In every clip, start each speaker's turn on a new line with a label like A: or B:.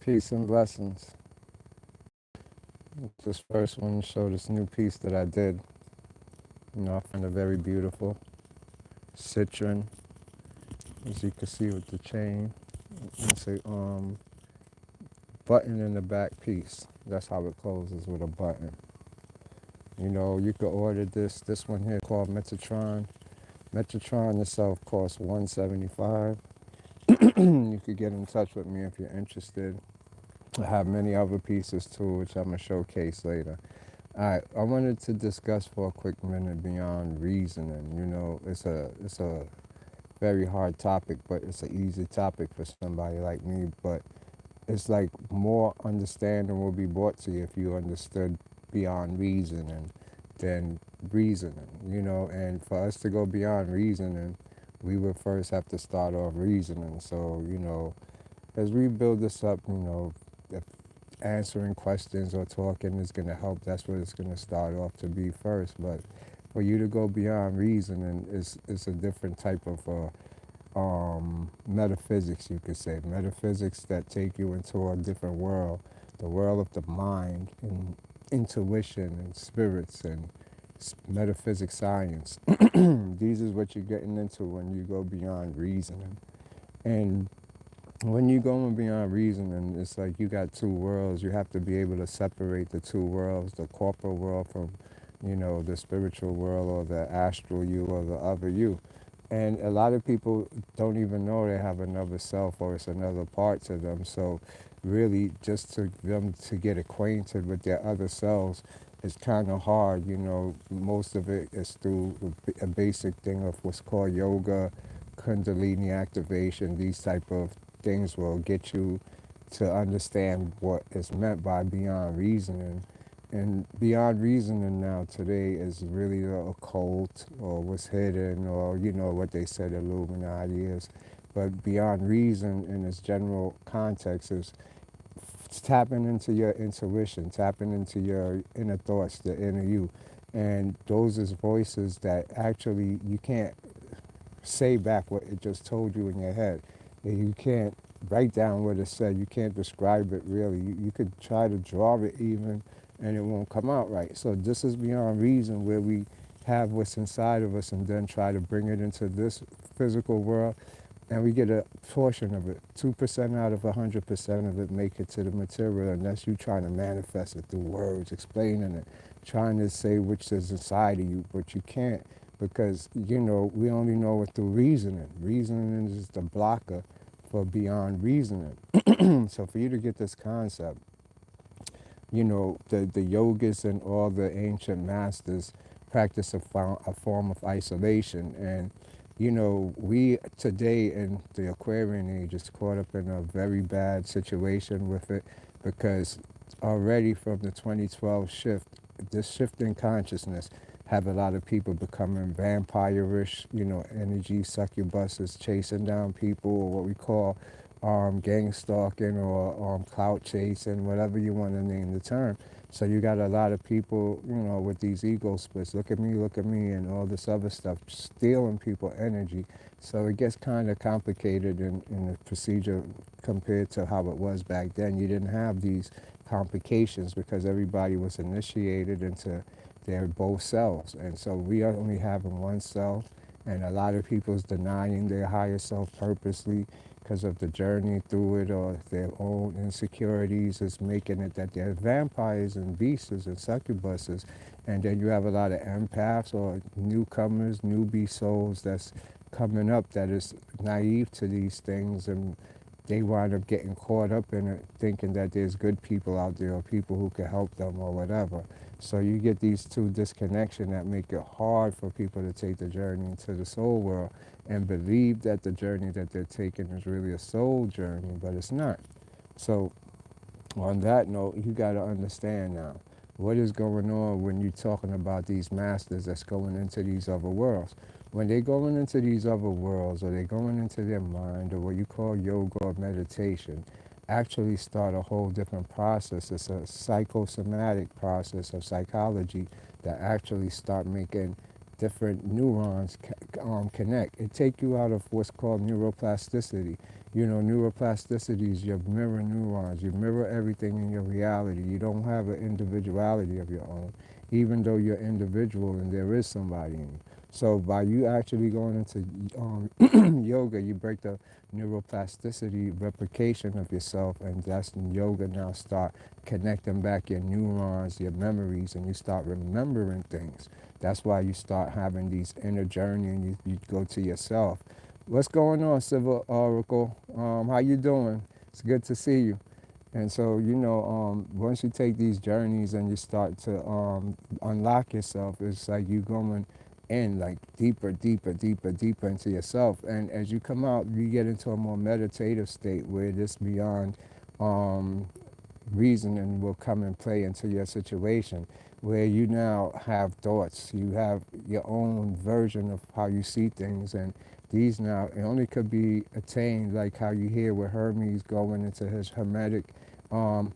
A: Peace and blessings. This first one show this new piece that I did. I find it very beautiful. Citron, as you can see with the chain. It's a button in the back piece. That's how it closes with a button. You could order this. This one here called Metatron. Metatron itself costs $175. You could get in touch with me if you're interested. I have many other pieces too, which I'm gonna showcase later. All right, I wanted to discuss for a quick minute beyond reasoning. It's a very hard topic, but it's an easy topic for somebody like me. But it's like more understanding will be brought to you if you understood beyond reasoning than reasoning. And for us to go beyond reasoning, we would first have to start off reasoning. So as we build this up, if answering questions or talking is going to help, that's what it's going to start off to be first. But for you to go beyond reasoning is a different type of metaphysics, you could say. Metaphysics that take you into a different world, the world of the mind and intuition and spirits and metaphysics science. These is what you're getting into when you go beyond reasoning. And when you're going beyond reasoning, it's like you got two worlds. You have to be able to separate the two worlds, the corporal world from, the spiritual world or the astral you or the other you. And a lot of people don't even know they have another self or it's another part to them. So really just to them to get acquainted with their other selves is kind of hard. Most of it is through a basic thing of what's called yoga, kundalini activation. These type of things will get you to understand what is meant by beyond reasoning. And beyond reasoning now today is really the occult or what's hidden or, what they said Illuminati is. But beyond reason in its general context is tapping into your intuition, tapping into your inner thoughts, the inner you. And those is voices that actually you can't say back what it just told you in your head. You can't write down what it said. You can't describe it really. You could try to draw it even and it won't come out right. So this is beyond reason where we have what's inside of us and then try to bring it into this physical world and we get a portion of it. 2% out of 100% of it make it to the material, and that's you trying to manifest it through words, explaining it, trying to say which is inside of you, but you can't because, we only know it through reasoning. Reasoning is the blocker for beyond reasoning. So for you to get this concept, the yogas and all the ancient masters practice a form of isolation. And, we today in the Aquarian age is caught up in a very bad situation with it because already from the 2012 shift, this shift in consciousness have a lot of people becoming vampire-ish, energy succubuses, chasing down people, or what we call gang stalking or clout chasing, whatever you want to name the term. So you got a lot of people, with these ego splits, look at me, and all this other stuff, stealing people energy. So it gets kind of complicated in the procedure compared to how it was back then. You didn't have these complications because everybody was initiated into their both selves. And so we are only having one self, and a lot of people's denying their higher self purposely because of the journey through it or their own insecurities is making it that they're vampires and beasts and succubuses. And then you have a lot of empaths or newcomers, newbie souls that's coming up that is naive to these things, and they wind up getting caught up in it thinking that there's good people out there or people who can help them or whatever. So you get these two disconnections that make it hard for people to take the journey into the soul world and believe that the journey that they're taking is really a soul journey, but it's not. So on that note, you got to understand now what is going on when you're talking about these masters that's going into these other worlds. When they're going into these other worlds or they're going into their mind or what you call yoga or meditation, actually start a whole different process. It's a psychosomatic process of psychology that actually start making different neurons connect. It take you out of what's called neuroplasticity. Neuroplasticity is your mirror neurons. You mirror everything in your reality. You don't have an individuality of your own, even though you're individual and there is somebody in you. So by you actually going into yoga, you break the neuroplasticity replication of yourself, and that's when yoga now start connecting back your neurons, your memories, and you start remembering things. That's why you start having these inner journey, and you go to yourself. What's going on, Civil Oracle? How you doing? It's good to see you. And so, once you take these journeys and you start to unlock yourself, it's like you going in like deeper, deeper, deeper, deeper into yourself. And as you come out, you get into a more meditative state where this beyond um, reasoning will come and play into your situation, where you now have thoughts, you have your own version of how you see things, and these now it only could be attained like how you hear with Hermes going into his hermetic um,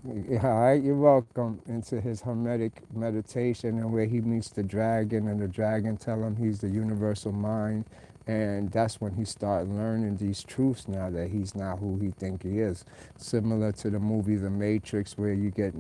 A: all right, you're welcome into his hermetic meditation and where he meets the dragon and the dragon tell him he's the universal mind. And that's when he started learning these truths now that he's not who he think he is. Similar to the movie The Matrix where you get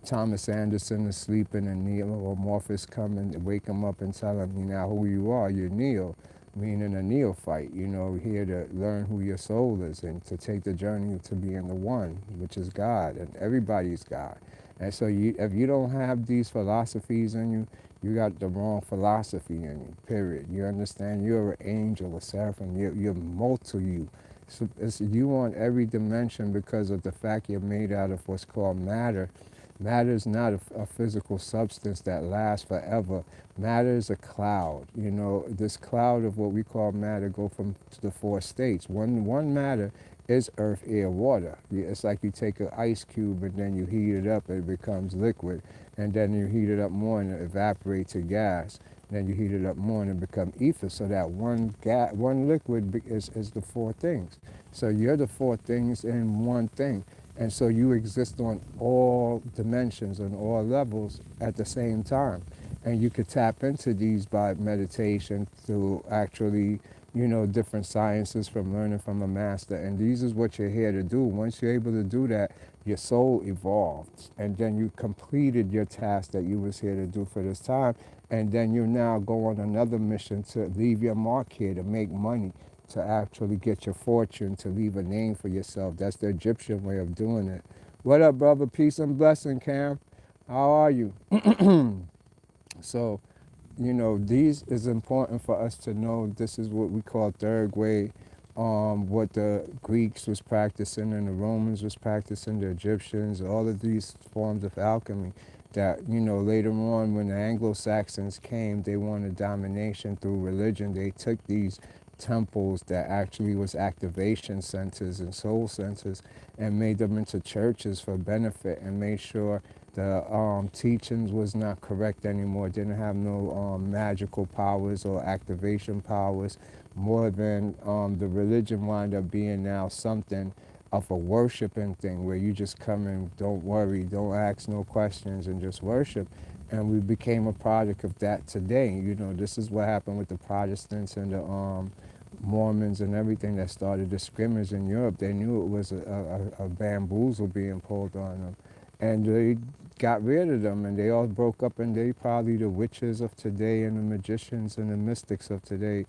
A: Thomas Anderson is sleeping and Neo or Morpheus come and wake him up and tell him, you know, who you are, you're Neo, meaning a neophyte, here to learn who your soul is and to take the journey to being the one, which is God, and everybody's God. And so if you don't have these philosophies in you, you got the wrong philosophy in you, period. You understand? You're an angel, a seraphim, you're multi you. So it's you on every dimension because of the fact you're made out of what's called matter. Matter is not a physical substance that lasts forever. Matter is a cloud. This cloud of what we call matter go from the four states. One matter is earth, air, water. It's like you take an ice cube and then you heat it up and it becomes liquid. And then you heat it up more and it evaporates to gas. Then you heat it up more and it becomes ether. So that one liquid is the four things. So you're the four things in one thing. And so you exist on all dimensions, on all levels at the same time. And you could tap into these by meditation through actually, different sciences from learning from a master. And these is what you're here to do. Once you're able to do that, your soul evolved. And then you completed your task that you was here to do for this time. And then you now go on another mission to leave your mark here, to make money, to actually get your fortune, to leave a name for yourself. That's the Egyptian way of doing it. What up, brother? Peace and blessing, Cam. How are you? So, these is important for us to know. This is what we call third way, what the Greeks was practicing and the Romans was practicing, the Egyptians, all of these forms of alchemy that, later on when the Anglo-Saxons came, they wanted domination through religion. They took these temples that actually was activation centers and soul centers and made them into churches for benefit and made sure the teachings was not correct anymore, didn't have no magical powers or activation powers, more than the religion wound up being now something of a worshiping thing where you just come and don't worry, don't ask no questions and just worship. And we became a product of that today. This is what happened with the Protestants and the Mormons and everything that started the scrimmage in Europe. They knew it was a bamboozle being pulled on them. And they got rid of them and they all broke up, and they probably the witches of today and the magicians and the mystics of today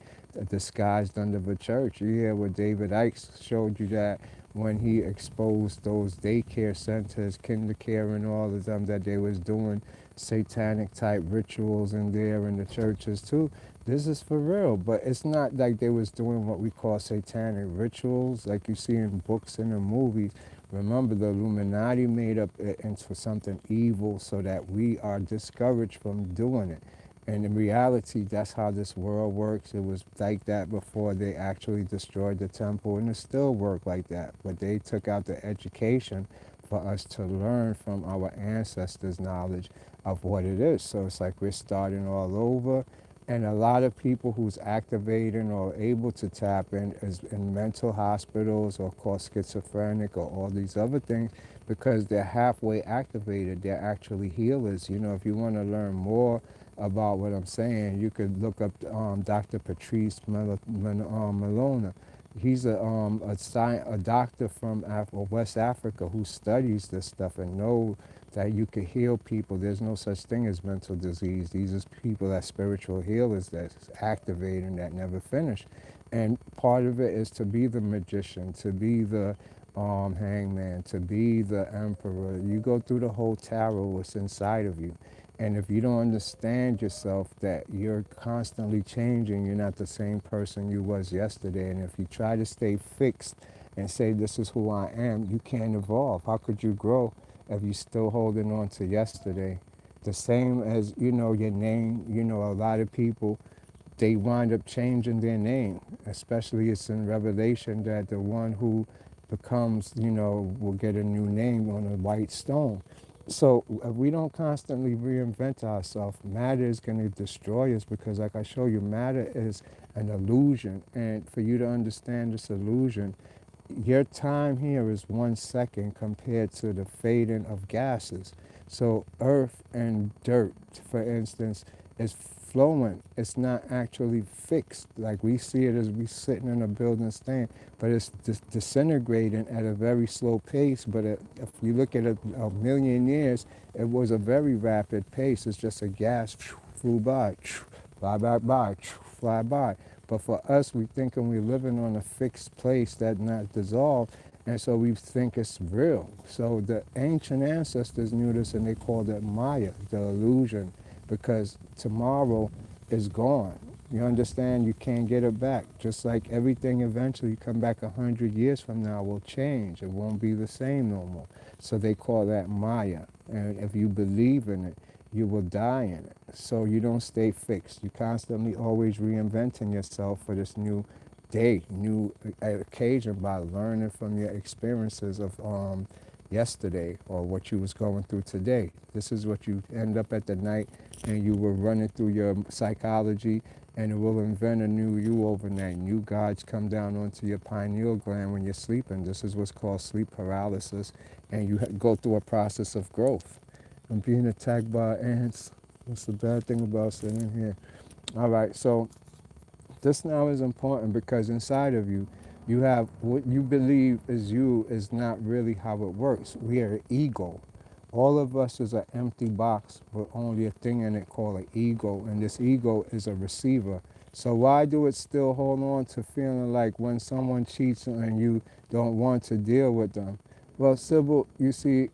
A: disguised under the church. You hear what David Icke showed you that when he exposed those daycare centers, kinder care and all of them, that they was doing satanic type rituals in there in the churches too. This is for real, but it's not like they was doing what we call satanic rituals like you see in books and in movies. Remember, the Illuminati made up it into something evil so that we are discouraged from doing it. And in reality, that's how this world works. It was like that before they actually destroyed the temple, and it still worked like that. But they took out the education for us to learn from our ancestors' knowledge of what it is. So it's like we're starting all over. And a lot of people who's activating or able to tap in is in mental hospitals or called schizophrenic or all these other things because they're halfway activated. They're actually healers. If you want to learn more about what I'm saying, you could look up Dr. Patrice Malona. He's a doctor from West Africa who studies this stuff and know that you can heal people. There's no such thing as mental disease. These are people that spiritual healers that's activating that never finish. And part of it is to be the magician, to be the hangman, to be the emperor. You go through the whole tarot, what's inside of you. And if you don't understand yourself that you're constantly changing, you're not the same person you was yesterday. And if you try to stay fixed and say, this is who I am, you can't evolve. How could you grow if you're still holding on to yesterday? The same as, your name, a lot of people, they wind up changing their name, especially it's in Revelation that the one who becomes, will get a new name on a white stone. So if we don't constantly reinvent ourselves, matter is going to destroy us because, like I show you, matter is an illusion. And for you to understand this illusion, your time here is 1 second compared to the fading of gases. So earth and dirt, for instance, is flowing. It's not actually fixed. Like we see it as we sitting in a building stand, but it's disintegrating at a very slow pace. But if you look at a million years, it was a very rapid pace. It's just a gas flew by, fly back by, fly by. But for us, we thinking we're living on a fixed place that not dissolved, and so we think it's real. So the ancient ancestors knew this, and they called it Maya, the illusion, because tomorrow is gone. You understand? You can't get it back. Just like everything eventually come back 100 years from now will change. It won't be the same no more. So they call that Maya. And if you believe in it, you will die in it. So you don't stay fixed. You constantly always reinventing yourself for this new day, new occasion by learning from your experiences of yesterday or what you was going through today. This is what you end up at the night and you were running through your psychology and it will invent a new you overnight. New gods come down onto your pineal gland when you're sleeping. This is what's called sleep paralysis, and you go through a process of growth. I'm being attacked by ants. What's the bad thing about sitting here? All right, so this now is important because inside of you, you have what you believe is you is not really how it works. We are ego. All of us is an empty box with only a thing in it called an ego, and this ego is a receiver. So why do it still hold on to feeling like when someone cheats and you don't want to deal with them? Well, Sybil, you see,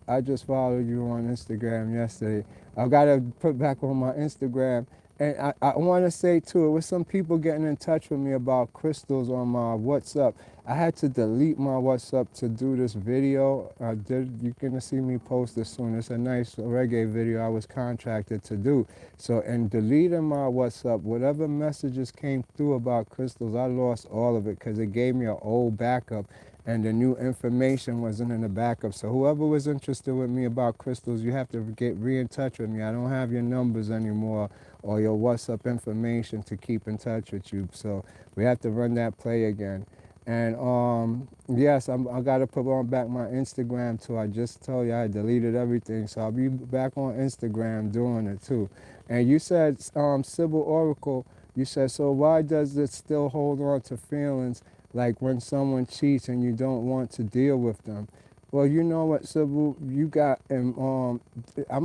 A: I just followed you on Instagram yesterday. I got to put back on my Instagram. And I want to say, too, it was some people getting in touch with me about crystals on my WhatsApp. I had to delete my WhatsApp to do this video. You're going to see me post this soon. It's a nice reggae video I was contracted to do. So in deleting my WhatsApp, whatever messages came through about crystals, I lost all of it because it gave me an old backup and the new information wasn't in the backup. So whoever was interested with me about crystals, you have to get in touch with me. I don't have your numbers anymore or your WhatsApp information to keep in touch with you. So we have to run that play again. And yes, I got to put on back my Instagram too. I just told you I deleted everything. So I'll be back on Instagram doing it too. And you said, Sybil Oracle, you said, so why does it still hold on to feelings like when someone cheats and you don't want to deal with them? Well, you know what, Sybil, you got, and I'm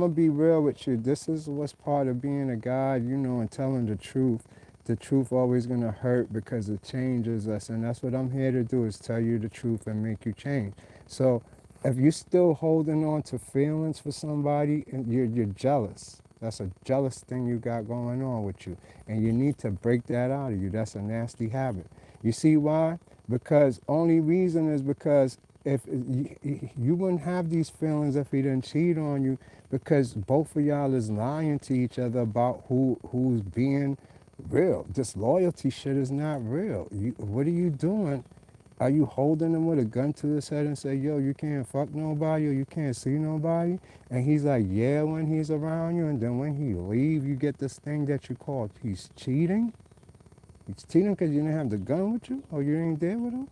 A: going to be real with you. This is what's part of being a God, and telling the truth. The truth always going to hurt because it changes us, and that's what I'm here to do, is tell you the truth and make you change. So if you're still holding on to feelings for somebody, and you're jealous. That's a jealous thing you got going on with you, and you need to break that out of you. That's a nasty habit. You see why? Because only reason is because if you wouldn't have these feelings if he didn't cheat on you, because both of y'all is lying to each other about who's being real. This loyalty shit is not real. What are you doing? Are you holding him with a gun to his head and say, yo, you can't fuck nobody or you can't see nobody? And he's like, yeah, when he's around you, and then when he leave, you get this thing that you call he's cheating? He's cheating because you didn't have the gun with you or you ain't there with him?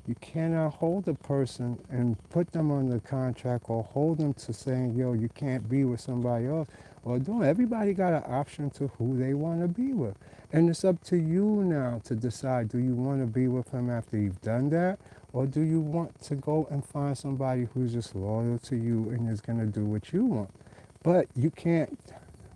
A: You cannot hold a person and put them on the contract or hold them to saying, yo, you can't be with somebody else or doing. Everybody got an option to who they want to be with. And it's up to you now to decide, do you want to be with him after you've done that? Or do you want to go and find somebody who's just loyal to you and is going to do what you want? But you can't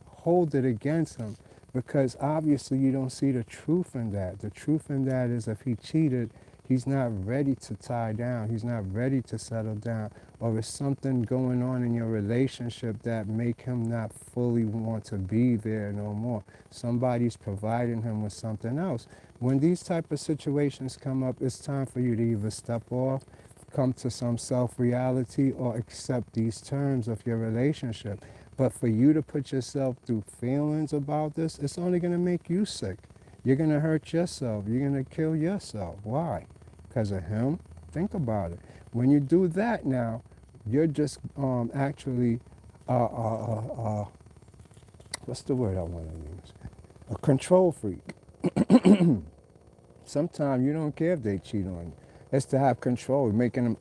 A: hold it against him because obviously you don't see the truth in that. The truth in that is if he cheated, he's not ready to tie down. He's not ready to settle down. Or is something going on in your relationship that make him not fully want to be there no more. Somebody's providing him with something else. When these type of situations come up, it's time for you to either step off, come to some self-reality, or accept these terms of your relationship. But for you to put yourself through feelings about this, it's only going to make you sick. You're going to hurt yourself. You're going to kill yourself. Why? Because of him? Think about it. When you do that now, you're just actually, what's the word I want to use? A control freak. Sometimes you don't care if they cheat on you. It's to have control, making them,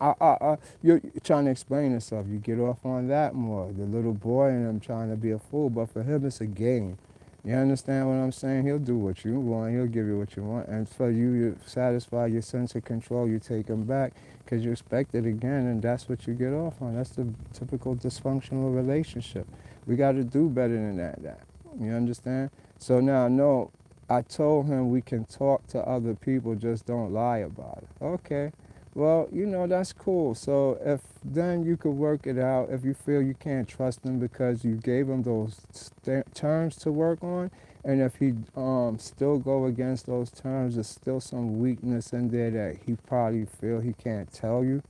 A: you're trying to explain yourself. You get off on that more. The little boy and him trying to be a fool, but for him it's a game. You understand what I'm saying? He'll do what you want. He'll give you what you want. And for you to satisfy your sense of control, you take him back because you expect it again, and that's what you get off on. That's the typical dysfunctional relationship. We got to do better than that. You understand? So now, no, I told him we can talk to other people, just don't lie about it. Okay. Well, that's cool. So if then you could work it out, if you feel you can't trust him because you gave him those terms to work on, and if he still go against those terms, there's still some weakness in there that he probably feel he can't tell you,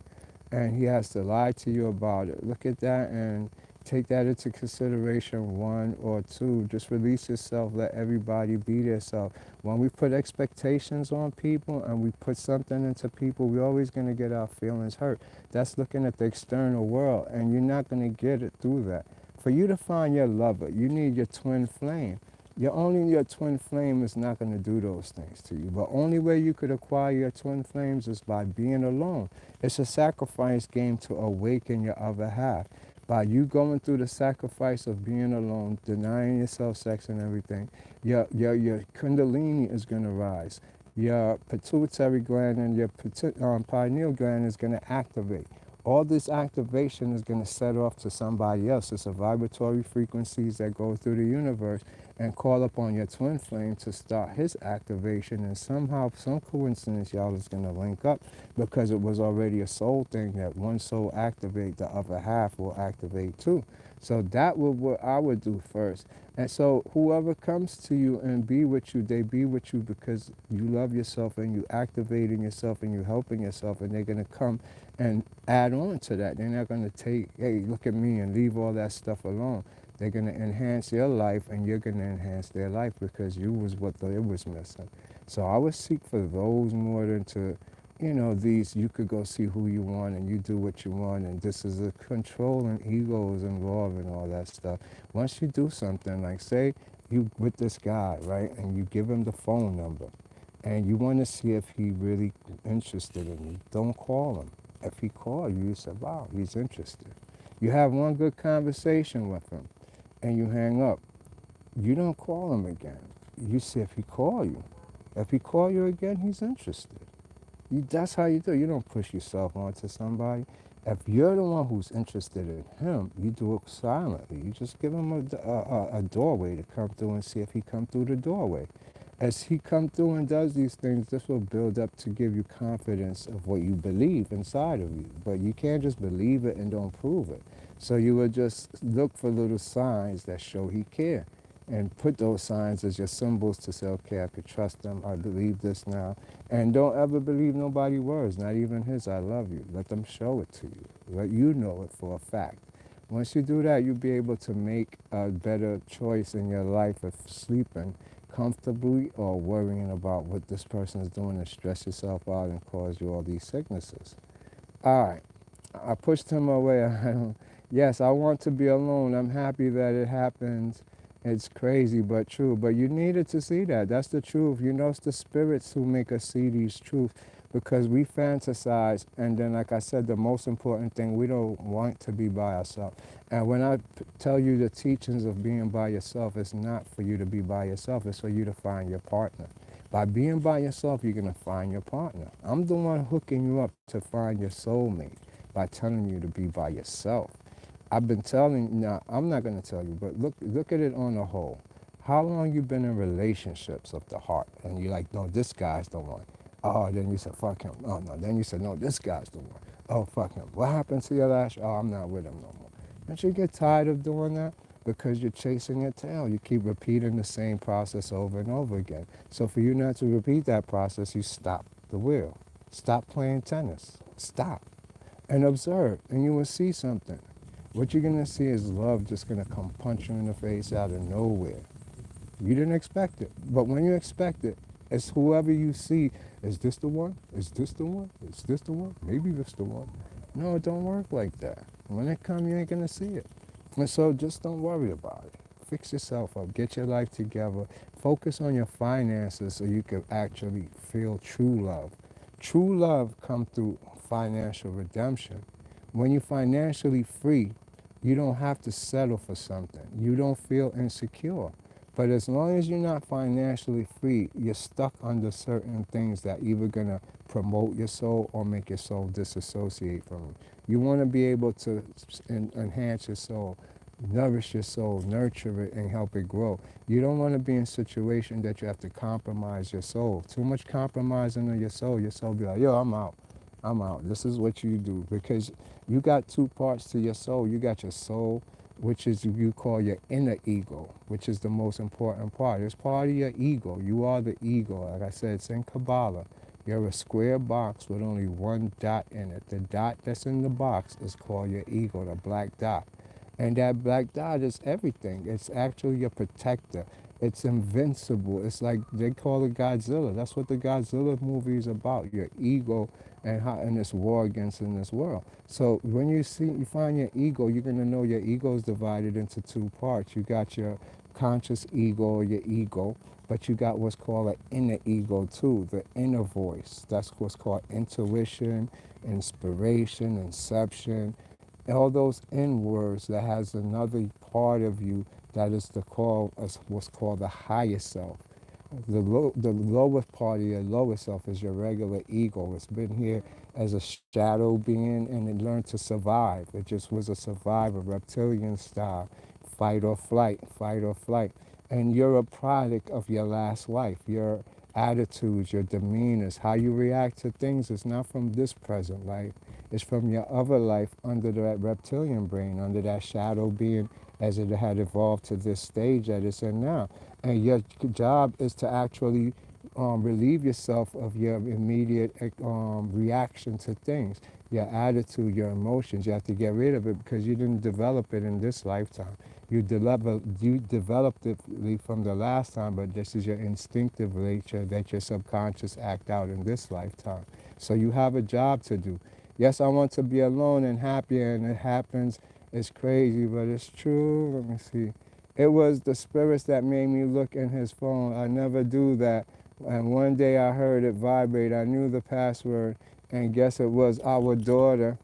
A: and he has to lie to you about it. Look at that and take that into consideration, one or two. Just release yourself, let everybody be their self. When we put expectations on people and we put something into people, we're always going to get our feelings hurt. That's looking at the external world, and you're not going to get it through that. For you to find your lover, you need your twin flame. Your twin flame is not going to do those things to you. But only way you could acquire your twin flames is by being alone. It's a sacrifice game to awaken your other half. By you going through the sacrifice of being alone, denying yourself sex and everything, your kundalini is going to rise. Your pituitary gland and your pineal gland is going to activate. All this activation is going to set off to somebody else. It's a vibratory frequencies that go through the universe and call upon your twin flame to start his activation. And somehow, some coincidence, y'all is going to link up because it was already a soul thing that one soul activate, the other half will activate too. So that was what I would do first. And so whoever comes to you and be with you, they be with you because you love yourself and you activating yourself and you helping yourself, and they're going to come and add on to that. They're not going to take, hey, look at me and leave all that stuff alone. They're going to enhance your life and you're going to enhance their life because you was what it was missing. So I would seek for those more than to, these, you could go see who you want and you do what you want, and this is a control and ego is involved and all that stuff. Once you do something, like say you with this guy, right, and you give him the phone number and you want to see if he really interested in you, don't call him. If he calls you, you say, wow, he's interested. You have one good conversation with him and you hang up. You don't call him again. You see if he call you. If he call you again, he's interested. That's how you do it. You don't push yourself onto somebody. If you're the one who's interested in him, you do it silently. You just give him a doorway to come through and see if he come through the doorway. As he come through and does these things, this will build up to give you confidence of what you believe inside of you. But you can't just believe it and don't prove it. So you will just look for little signs that show he care, and put those signs as your symbols to say, okay, I could trust them, I believe this now. And don't ever believe nobody's words, not even his, I love you. Let them show it to you. Let you know it for a fact. Once you do that, you'll be able to make a better choice in your life of sleeping comfortably or worrying about what this person is doing and stress yourself out and cause you all these sicknesses. All right, I pushed him away. Yes, I want to be alone. I'm happy that it happens. It's crazy, but true. But you needed to see that. That's the truth. It's the spirits who make us see these truths. because we fantasize, and then, like I said, the most important thing, we don't want to be by ourselves. And when I tell you the teachings of being by yourself, it's not for you to be by yourself, it's for you to find your partner. By being by yourself, you're going to find your partner. I'm the one hooking you up to find your soulmate by telling you to be by yourself. I've been telling, now I'm not going to tell you, but look at it on the whole. How long you been in relationships of the heart, and you're like, no, this guy's the one. Oh, then you said, fuck him. Oh, no. Then you said, no, this guy's the one. Oh, fuck him. What happened to your last? Oh, I'm not with him no more. Don't you get tired of doing that? Because you're chasing your tail. You keep repeating the same process over and over again. So for you not to repeat that process, you stop the wheel. Stop playing tennis. Stop and observe, and you will see something. What you're going to see is love just going to come punch you in the face out of nowhere. You didn't expect it. But when you expect it, it's whoever you see. Is this the one? Is this the one? Is this the one? Maybe this the one. No, it don't work like that. When it comes, you ain't going to see it. And so just don't worry about it. Fix yourself up. Get your life together. Focus on your finances so you can actually feel true love. True love comes through financial redemption. When you're financially free, you don't have to settle for something. You don't feel insecure. But as long as you're not financially free, you're stuck under certain things that either gonna promote your soul or make your soul disassociate from it. You want to be able to enhance your soul, nourish your soul, nurture it, and help it grow. You don't want to be in a situation that you have to compromise your soul. Too much compromising of your soul be like, yo, I'm out. I'm out. This is what you do. Because you got two parts to your soul. You got your soul, which is you call your inner ego, which is the most important part. It's part of your ego. You are the ego. Like I said, it's in Kabbalah. You're a square box with only one dot in it. The dot that's in the box is called your ego, the black dot. And that black dot is everything. It's actually your protector. It's invincible. It's like they call it Godzilla. That's what the Godzilla movie is about. Your ego and how in this war against in this world. So when you find your ego, you're gonna know your ego is divided into two parts. You got your conscious ego, your ego, but you got what's called an inner ego too, the inner voice. That's what's called intuition, inspiration, inception, all those in words that has another part of you that is the call what's called the higher self. The lowest part of your lower self is your regular ego. It's been here as a shadow being, and it learned to survive. It just was a survivor, reptilian style, fight or flight, fight or flight. And you're a product of your last life. Your attitudes, your demeanors, how you react to things is not from this present life. It's from your other life under that reptilian brain, under that shadow being as it had evolved to this stage that it's in now. And your job is to actually relieve yourself of your immediate reaction to things, your attitude, your emotions. You have to get rid of it because you didn't develop it in this lifetime. You developed it from the last time, but this is your instinctive nature that your subconscious act out in this lifetime. So you have a job to do. Yes, I want to be alone and happy, and it happens. It's crazy, but it's true. Let me see. It was the spirits that made me look in his phone. I never do that. And one day I heard it vibrate. I knew the password, and guess it was our daughter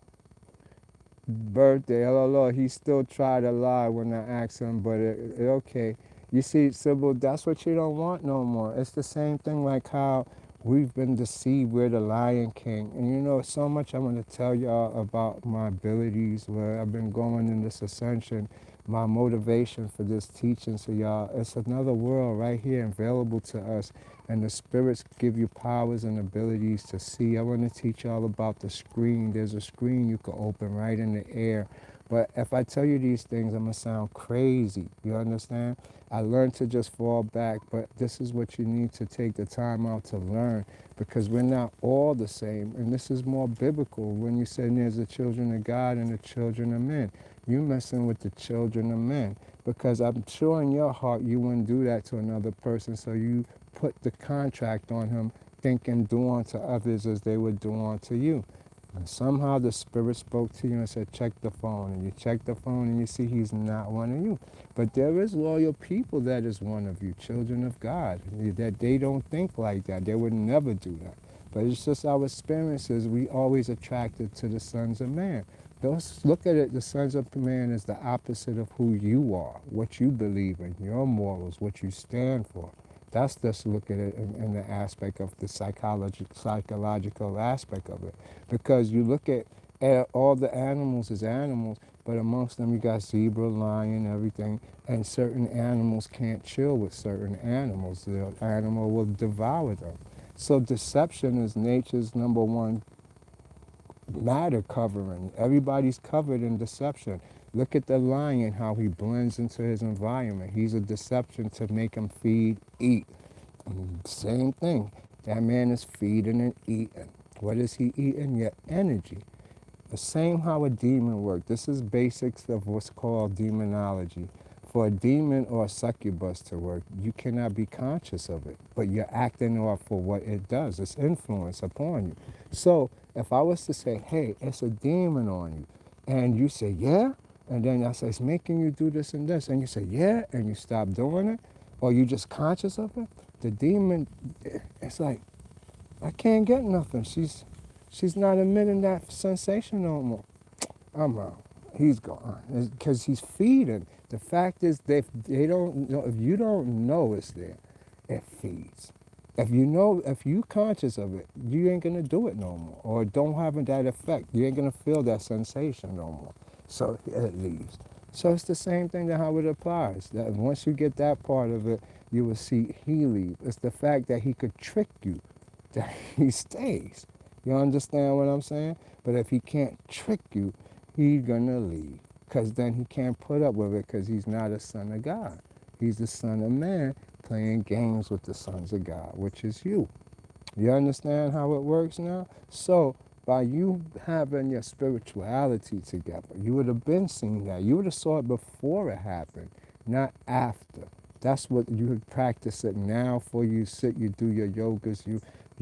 A: birthday. Oh Lord, he still tried to lie when I asked him, but okay. You see, Sybil, that's what you don't want no more. It's the same thing like how we've been deceived. We're the Lion King. And you know, so much I'm going to tell y'all about my abilities, where I've been going in this ascension, my motivation for this teaching. So y'all, it's another world right here available to us. And the spirits give you powers and abilities to see. I want to teach y'all about the screen. There's a screen you can open right in the air. But if I tell you these things, I'm going to sound crazy. You understand? I learned to just fall back, but this is what you need to take the time out to learn, because we're not all the same. And this is more biblical when you say there's the children of God and the children of men. You messing with the children of men, because I'm sure in your heart you wouldn't do that to another person, so you put the contract on him, thinking do unto others as they would do unto you. And somehow the spirit spoke to you and said, check the phone. And you check the phone and you see he's not one of you. But there is loyal people that is one of you, children of God, that they don't think like that. They would never do that. But it's just our experiences. We always attracted to the sons of man. Don't look at it, the sons of man is the opposite of who you are, what you believe in, your morals, what you stand for. That's just look at it in the aspect of the psychological aspect of it. Because you look at all the animals as animals, but amongst them you got zebra, lion, everything, and certain animals can't chill with certain animals. The animal will devour them. So deception is nature's number one matter covering. Everybody's covered in deception. Look at the lion, how he blends into his environment. He's a deception to make him feed, eat. Same thing. That man is feeding and eating. What is he eating? Your energy. The same how a demon works. This is basics of what's called demonology. For a demon or a succubus to work, you cannot be conscious of it, but you're acting off for what it does. It's influence upon you. So if I was to say, hey, it's a demon on you, and you say, yeah, and then I say, it's making you do this and this, and you say, yeah, and you stop doing it, or you just conscious of it, the demon, it's like, I can't get nothing. She's not emitting that sensation no more. I'm out. He's gone because he's feeding. The fact is, they don't know. If you don't know it's there, it feeds. If you know, if you conscious of it, you ain't gonna do it no more, or don't have that effect. You ain't gonna feel that sensation no more. So it leaves. So it's the same thing to how it applies. That once you get that part of it, you will see he leave. It's the fact that he could trick you, that he stays. You understand what I'm saying? But if he can't trick you, he's gonna leave. Because then he can't put up with it because he's not a son of God. He's the son of man playing games with the sons of God, which is you. You understand how it works now? So by you having your spirituality together, you would have been seeing that. You would have saw it before it happened, not after. That's what you would practice it now for you sit, you do your yogas, you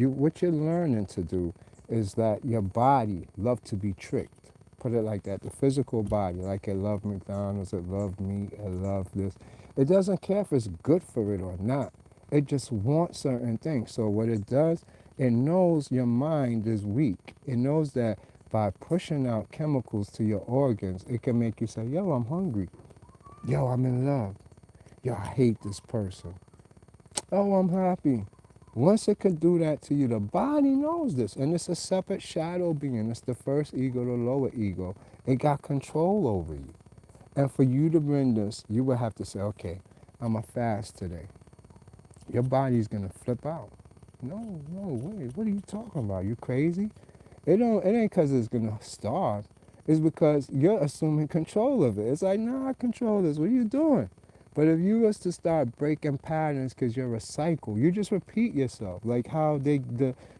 A: what you're learning to do is that your body love to be tricked. Put it like that. The physical body, like it love McDonald's, it love meat, it love this. It doesn't care if it's good for it or not. It just wants certain things. So what it does, it knows your mind is weak. It knows that by pushing out chemicals to your organs, it can make you say, yo, I'm hungry. Yo, I'm in love. Yo, I hate this person. Oh, I'm happy. Once it could do that to you, the body knows this. And it's a separate shadow being. It's the first ego, the lower ego. It got control over you. And for you to bring this, you would have to say, okay, I'm going to fast today. Your body's going to flip out. No, wait, what are you talking about? You crazy? It ain't because it's going to starve. It's because you're assuming control of it. It's like, no, I control this. What are you doing? But if you was to start breaking patterns because you're a cycle, you just repeat yourself. Like how the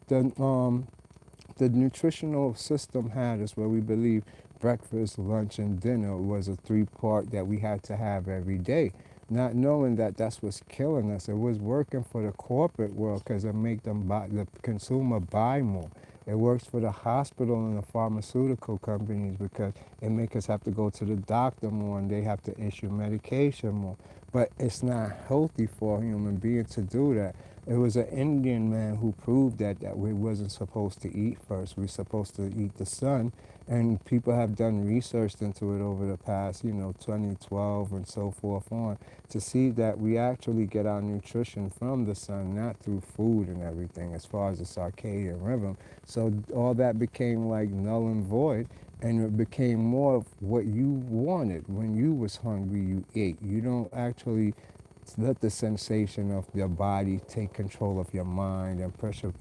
A: the nutritional system had us where we believe breakfast, lunch, and dinner was a three-part that we had to have every day. Not knowing that that's what's killing us. It was working for the corporate world because it make them buy, the consumer buy more. It works for the hospital and the pharmaceutical companies because it makes us have to go to the doctor more and they have to issue medication more. But it's not healthy for a human being to do that. It was an Indian man who proved that we wasn't supposed to eat first. We're supposed to eat the sun. And people have done research into it over the past, 2012 and so forth on, to see that we actually get our nutrition from the sun, not through food and everything, as far as the circadian rhythm. So all that became like null and void, and it became more of what you wanted. When you was hungry, you ate. You don't actually let the sensation of your body take control of your mind and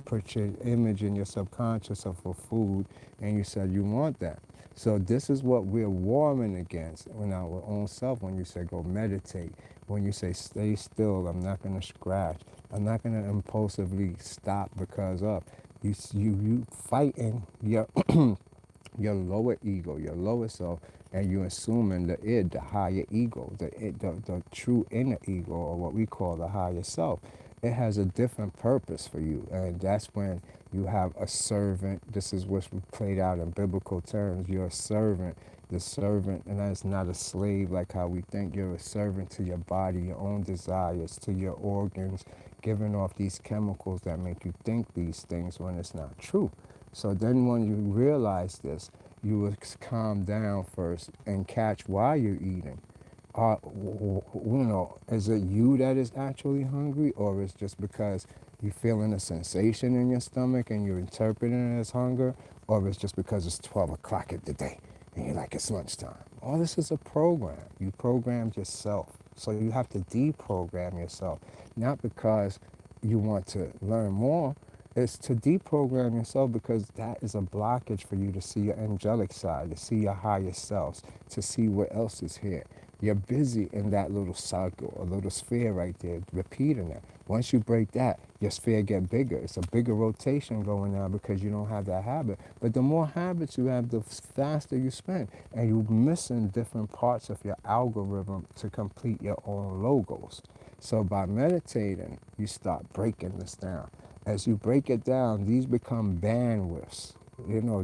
A: put your image in your subconscious of a food, and you said you want that. So this is what we're warring against in our own self when you say go meditate, when you say stay still, I'm not going to scratch, I'm not going to impulsively stop because of. You fighting your your lower ego, your lower self, and you're assuming the id, the higher ego, the true inner ego, or what we call the higher self. It has a different purpose for you, and that's when you have a servant. This is what's played out in biblical terms. You're a servant. The servant, and that's not a slave like how we think. You're a servant to your body, your own desires, to your organs, giving off these chemicals that make you think these things when it's not true. So then when you realize this, you will calm down first and catch why you're eating. Is it you that is actually hungry, or is just because you're feeling a sensation in your stomach and you're interpreting it as hunger, or it's just because it's 12 o'clock at the day and you're like, it's lunchtime. All this is a program. You programmed yourself. So you have to deprogram yourself, not because you want to learn more. It's to deprogram yourself because that is a blockage for you to see your angelic side, to see your higher selves, to see what else is here. You're busy in that little circle, a little sphere right there, repeating it. Once you break that, your sphere get bigger. It's a bigger rotation going on because you don't have that habit. But the more habits you have, the faster you spend. And you're missing different parts of your algorithm to complete your own logos. So by meditating, you start breaking this down. As you break it down, these become bandwidths.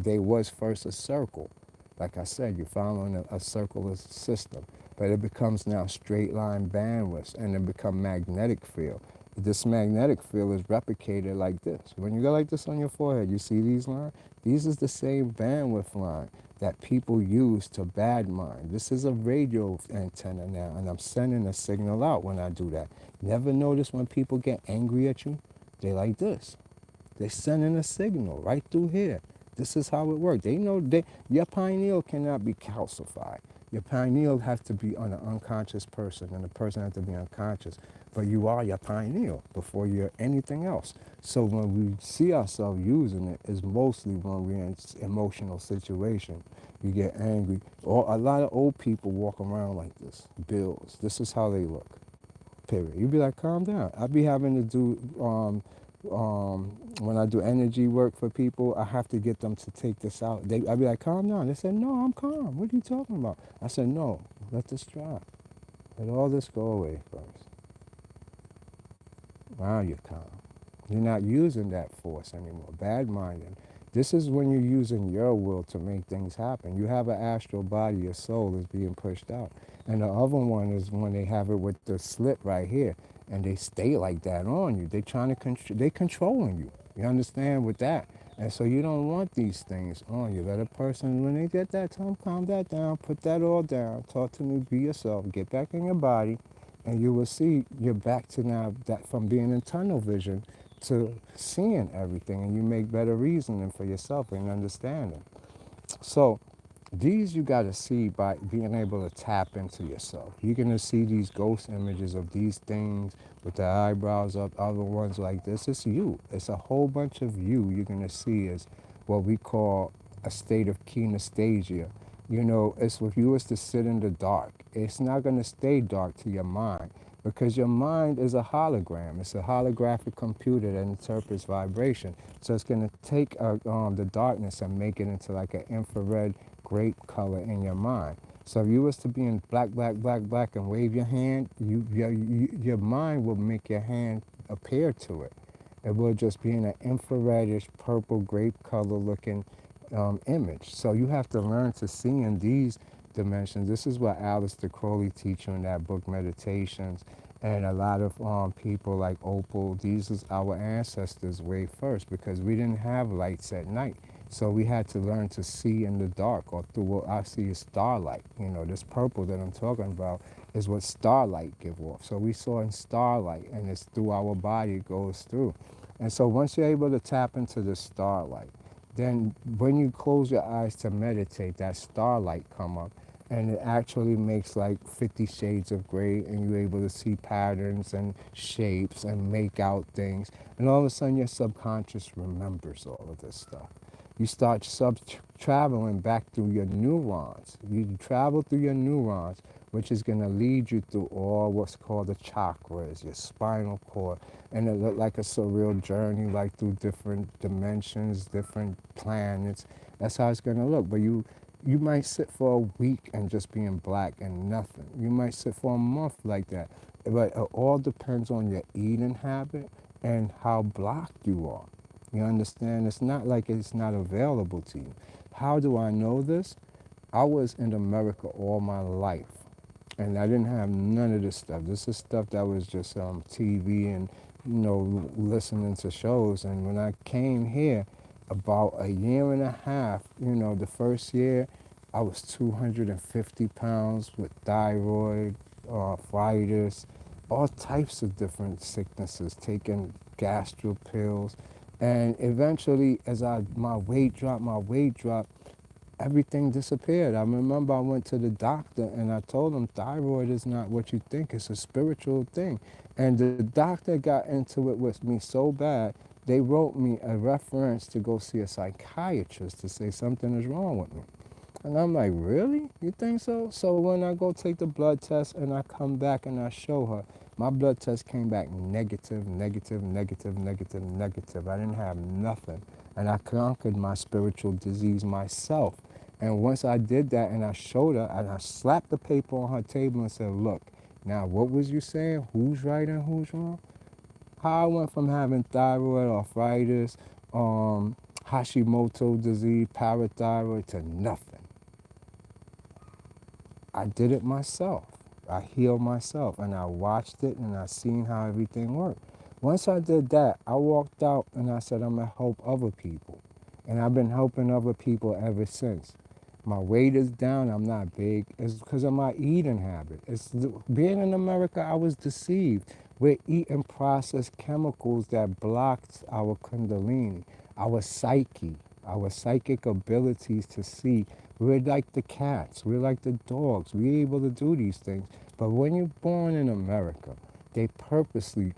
A: They was first a circle. Like I said, you're following a circular system, but it becomes now straight line bandwidths, and it become magnetic field. This magnetic field is replicated like this. When you go like this on your forehead, you see these lines? These is the same bandwidth line that people use to bad mind. This is a radio antenna now, and I'm sending a signal out when I do that. Never notice when people get angry at you? They like this. They're sending a signal right through here. This is how it works. They know your pineal cannot be calcified. Your pineal has to be on an unconscious person, and the person has to be unconscious. But you are your pineal before you're anything else. So when we see ourselves using it, it's mostly when we're in emotional situation. You get angry. Or a lot of old people walk around like this, bills. This is how they look. Period. You'd be like, calm down. I'd be having to do when I do energy work for people, I have to get them to take this out. I'd be like, calm down. They said, no, I'm calm. What are you talking about? I said, no, let this drop. Let all this go away first. Now you're calm. You're not using that force anymore. Bad minding. This is when you're using your will to make things happen. You have an astral body, your soul is being pushed out. And the other one is when they have it with the slit right here, and they stay like that on you. They trying to they controlling you. You understand with that? And so you don't want these things on you. Let a person, when they get that, tell them calm that down, put that all down, talk to me, be yourself, get back in your body, and you will see you're back to now that from being in tunnel vision to seeing everything, and you make better reasoning for yourself and understanding. So these you got to see by being able to tap into yourself. You're going to see these ghost images of these things with the eyebrows up, other ones like this. It's you. It's a whole bunch of you you're going to see as what we call a state of kinesthesia. It's if you was to sit in the dark. It's not going to stay dark to your mind because your mind is a hologram. It's a holographic computer that interprets vibration. So it's going to take the darkness and make it into like an infrared grape color in your mind. So if you was to be in black, black, black, black and wave your hand, your mind will make your hand appear to it. It will just be in an infraredish purple grape color looking image. So you have to learn to see in these dimensions. This is what Aleister Crowley teaches you in that book, Meditations. And a lot of people like Opal, these is our ancestors way first because we didn't have lights at night. So we had to learn to see in the dark or through what I see as starlight. This purple that I'm talking about is what starlight give off. So we saw in starlight, and it's through our body it goes through. And so once you're able to tap into the starlight, then when you close your eyes to meditate, that starlight come up, and it actually makes like 50 shades of gray, and you're able to see patterns and shapes and make out things. And all of a sudden your subconscious remembers all of this stuff. You start traveling back through your neurons. You travel through your neurons, which is going to lead you through all what's called the chakras, your spinal cord, and it look like a surreal journey, like through different dimensions, different planets. That's how it's going to look. But you might sit for a week and just be in black and nothing. You might sit for a month like that. But it all depends on your eating habit and how blocked you are. You understand? It's not like it's not available to you. How do I know this? I was in America all my life, and I didn't have none of this stuff. This is stuff that was just TV and listening to shows. And when I came here, about a year and a half, the first year, I was 250 pounds with thyroid, arthritis, all types of different sicknesses, taking gastro pills. And eventually, as my weight dropped, everything disappeared. I remember I went to the doctor and I told him thyroid is not what you think, it's a spiritual thing. And the doctor got into it with me so bad, they wrote me a reference to go see a psychiatrist to say something is wrong with me. And I'm like, really? You think so? So when I go take the blood test and I come back and I show her, my blood test came back negative, negative, negative, negative, negative. I didn't have nothing. And I conquered my spiritual disease myself. And once I did that and I showed her and I slapped the paper on her table and said, look, now what was you saying? Who's right and who's wrong? How I went from having thyroid arthritis, Hashimoto disease, parathyroid to nothing. I did it myself. I healed myself and I watched it and I seen how everything worked. Once I did that, I walked out and I said, I'm gonna help other people. And I've been helping other people ever since. My weight is down, I'm not big. It's because of my eating habit. Being in America, I was deceived. We're eating processed chemicals that blocked our kundalini, our psyche, our psychic abilities to see. We're like the cats, we're like the dogs, we're able to do these things. But when you're born in America, they purposely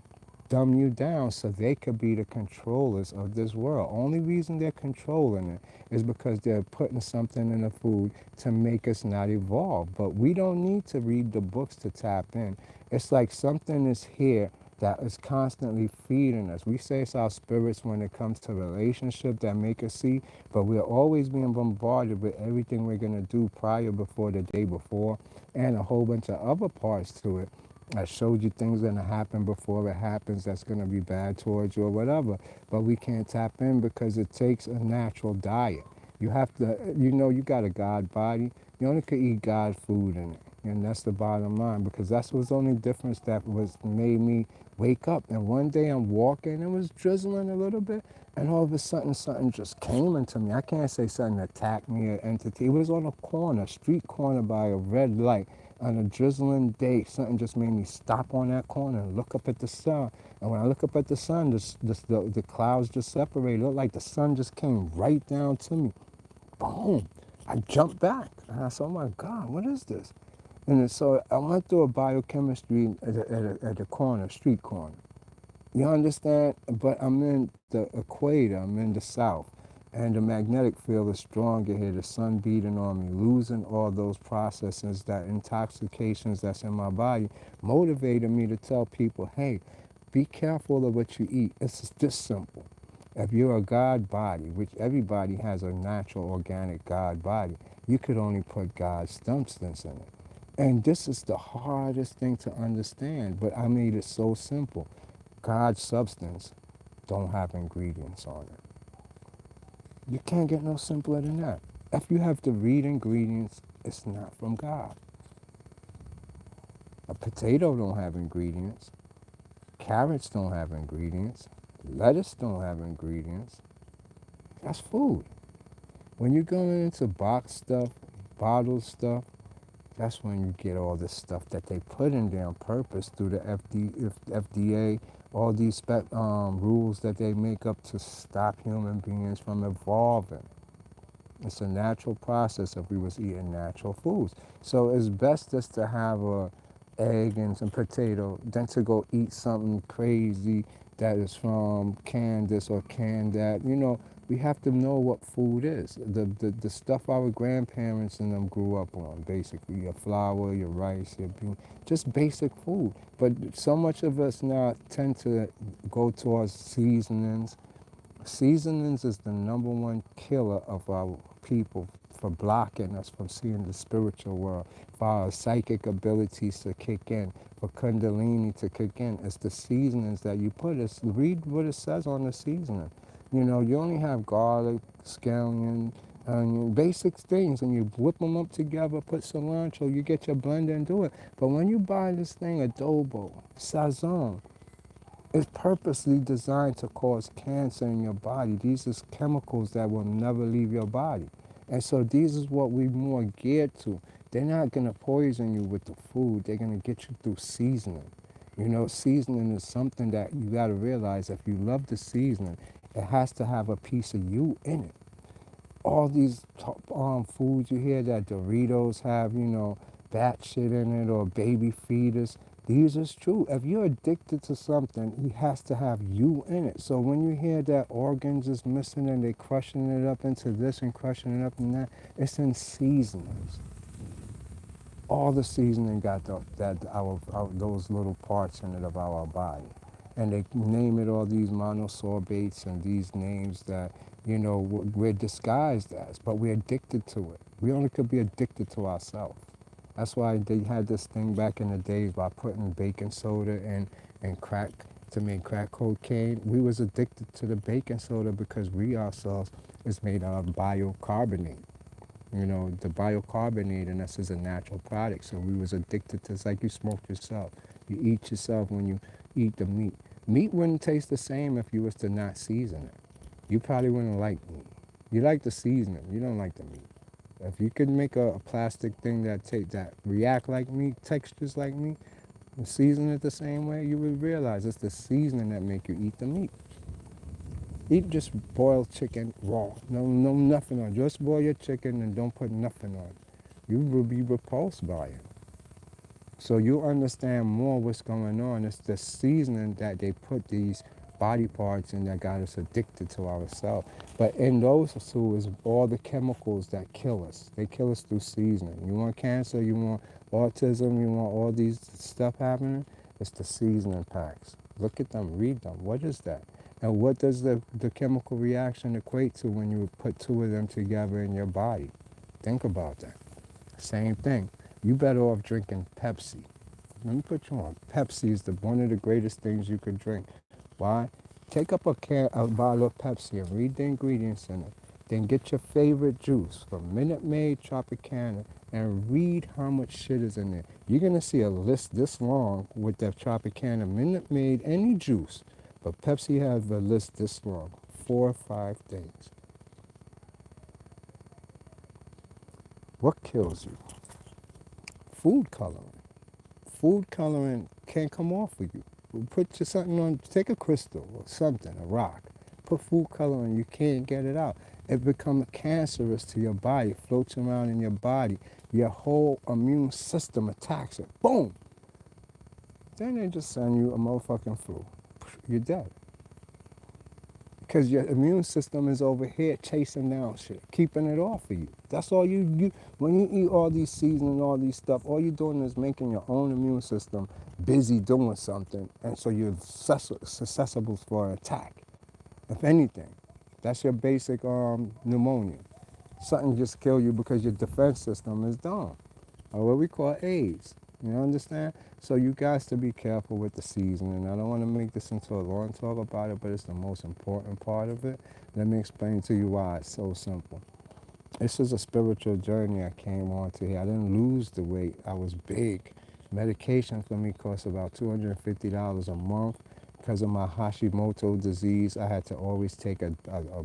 A: dumb you down so they could be the controllers of this world. Only reason they're controlling it is because they're putting something in the food to make us not evolve. But we don't need to read the books to tap in. It's like something is here that is constantly feeding us. We say it's our spirits when it comes to relationship that make us see, but we're always being bombarded with everything we're going to do prior, before, the day before, and a whole bunch of other parts to it. I showed you things going to happen before it happens that's going to be bad towards you or whatever. But we can't tap in because it takes a natural diet. You have to, you got a God body. You only could eat God food in it. And that's the bottom line, because that's what's the only difference that was made me wake up. And one day I'm walking, it was drizzling a little bit, and all of a sudden something just came into me. I can't say something attacked me or entity. It was on a corner, street corner by a red light on a drizzling day. Something just made me stop on that corner and look up at the sun. And when I look up at the sun, the clouds just separated. It looked like the sun just came right down to me. Boom. I jumped back. And I said, oh my God, what is this? And so I went through a biochemistry at the corner, street corner. You understand? But I'm in the equator, I'm in the south, and the magnetic field is stronger here, the sun beating on me, losing all those processes, that intoxications that's in my body, motivated me to tell people, hey, be careful of what you eat. It's just simple. If you're a God body, which everybody has a natural organic God body, you could only put God's substance in it. And this is the hardest thing to understand, but I made it so simple. God's substance don't have ingredients on it. You can't get no simpler than that. If you have to read ingredients, it's not from God. A potato don't have ingredients. Carrots don't have ingredients. Lettuce don't have ingredients. That's food. When you're going into box stuff, bottled stuff, that's when you get all this stuff that they put in there on purpose through the FDA, all these rules that they make up to stop human beings from evolving. It's a natural process if we was eating natural foods. So it's best just to have a egg and some potato than to go eat something crazy that is from canned this or canned that. We have to know what food is. The stuff our grandparents and them grew up on, basically. Your flour, your rice, your beans, just basic food. But so much of us now tend to go towards seasonings. Seasonings is the number one killer of our people, for blocking us from seeing the spiritual world, for our psychic abilities to kick in, for kundalini to kick in. It's the seasonings that you put. Read what it says on the seasoning. You only have garlic, scallion, onion, basic things, and you whip them up together, put cilantro, you get your blender and do it. But when you buy this thing, adobo, sazon, It's purposely designed to cause cancer in your body. These are chemicals that will never leave your body. And so these is what we more geared to. They're not going to poison you with the food. They're going to get you through seasoning. You know, seasoning is something that you got to realize if you love the seasoning, it has to have a piece of you in it. All these top, foods you hear that Doritos have, you know, bat shit in it or baby feeders. These is true. If you're addicted to something, it has to have you in it. So when you hear that organs is missing and they crushing it up into this and crushing it up in that, it's in seasonings. All the seasoning got our those little parts in it of our body. And they name it all these monosorbates and these names that, you know, we're disguised as, but we're addicted to it. We only could be addicted to ourselves. That's why they had this thing back in the days by putting baking soda and crack to make crack cocaine. We was addicted to the baking soda because we ourselves is made out of biocarbonate. You know, the biocarbonate in us is a natural product. So we was addicted to, it's like you smoke yourself. You eat yourself when you eat the meat. Meat wouldn't taste the same if you was to not season it. You probably wouldn't like meat. You like the seasoning, you don't like the meat. If you could make a plastic thing that react like meat, textures like meat, and season it the same way, you would realize it's the seasoning that make you eat the meat. Eat just boiled chicken raw. No nothing on it. Just boil your chicken and don't put nothing on it. You will be repulsed by it. So you understand more what's going on. It's the seasoning that they put these body parts in that got us addicted to ourselves. But in those two is all the chemicals that kill us. They kill us through seasoning. You want cancer, you want autism, you want all these stuff happening, it's the seasoning packs. Look at them, read them. What is that? And what does the chemical reaction equate to when you put two of them together in your body? Think about that. Same thing. You better off drinking Pepsi. Let me put you on. Pepsi is one of the greatest things you could drink. Why? Take up a bottle of Pepsi and read the ingredients in it. Then get your favorite juice from Minute Maid, Tropicana, and read how much shit is in there. You're going to see a list this long with the Tropicana, Minute Maid, any juice. But Pepsi has a list this long, 4 or 5 things. What kills you? Food coloring. Food coloring can't come off of you. Put something on, take a crystal or something, a rock. Put food coloring, you can't get it out. It becomes cancerous to your body, it floats around in your body. Your whole immune system attacks it. Boom! Then they just send you a motherfucking flu. You're dead. Because your immune system is over here chasing down shit, keeping it off of you. That's all you when you eat all these seasonings, all these stuff, all you're doing is making your own immune system busy doing something, and so you're susceptible for an attack. If anything, that's your basic pneumonia. Something just kill you because your defense system is down, or what we call AIDS. You understand? So you guys to be careful with the seasoning. I don't want to make this into a long talk about it, but it's the most important part of it. Let me explain to you why it's so simple. This is a spiritual journey I came on to here. I didn't lose the weight. I was big. Medication for me costs about $250 a month. Because of my Hashimoto disease, I had to always take a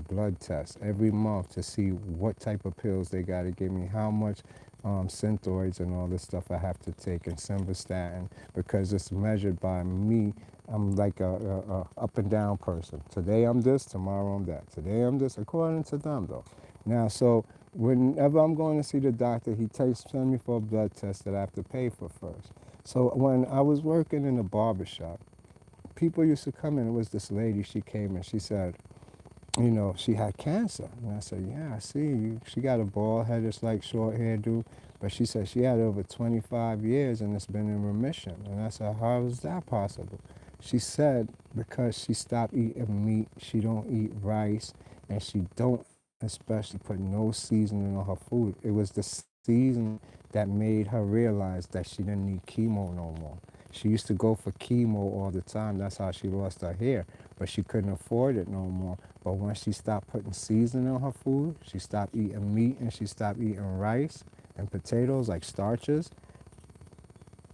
A: blood test every month to see what type of pills they got to give me, how much Synthroids and all this stuff I have to take, and simvastatin, because it's measured by me. I'm like a up and down person. Today I'm this, tomorrow I'm that. Today I'm this, according to them though. Now, so whenever I'm going to see the doctor, he send me for a blood test that I have to pay for first. So when I was working in a barber shop, people used to come in. It was this lady, she came and she said, you know, she had cancer. And I said, yeah, I see you. She got a bald head, it's like short hairdo. But she said she had over 25 years and it's been in remission. And I said, how is that possible? She said, because she stopped eating meat, she don't eat rice, and she don't especially put no seasoning on her food. It was the seasoning that made her realize that she didn't need chemo no more. She used to go for chemo all the time. That's how she lost her hair. But she couldn't afford it no more. But once she stopped putting seasoning on her food, she stopped eating meat and she stopped eating rice and potatoes like starches,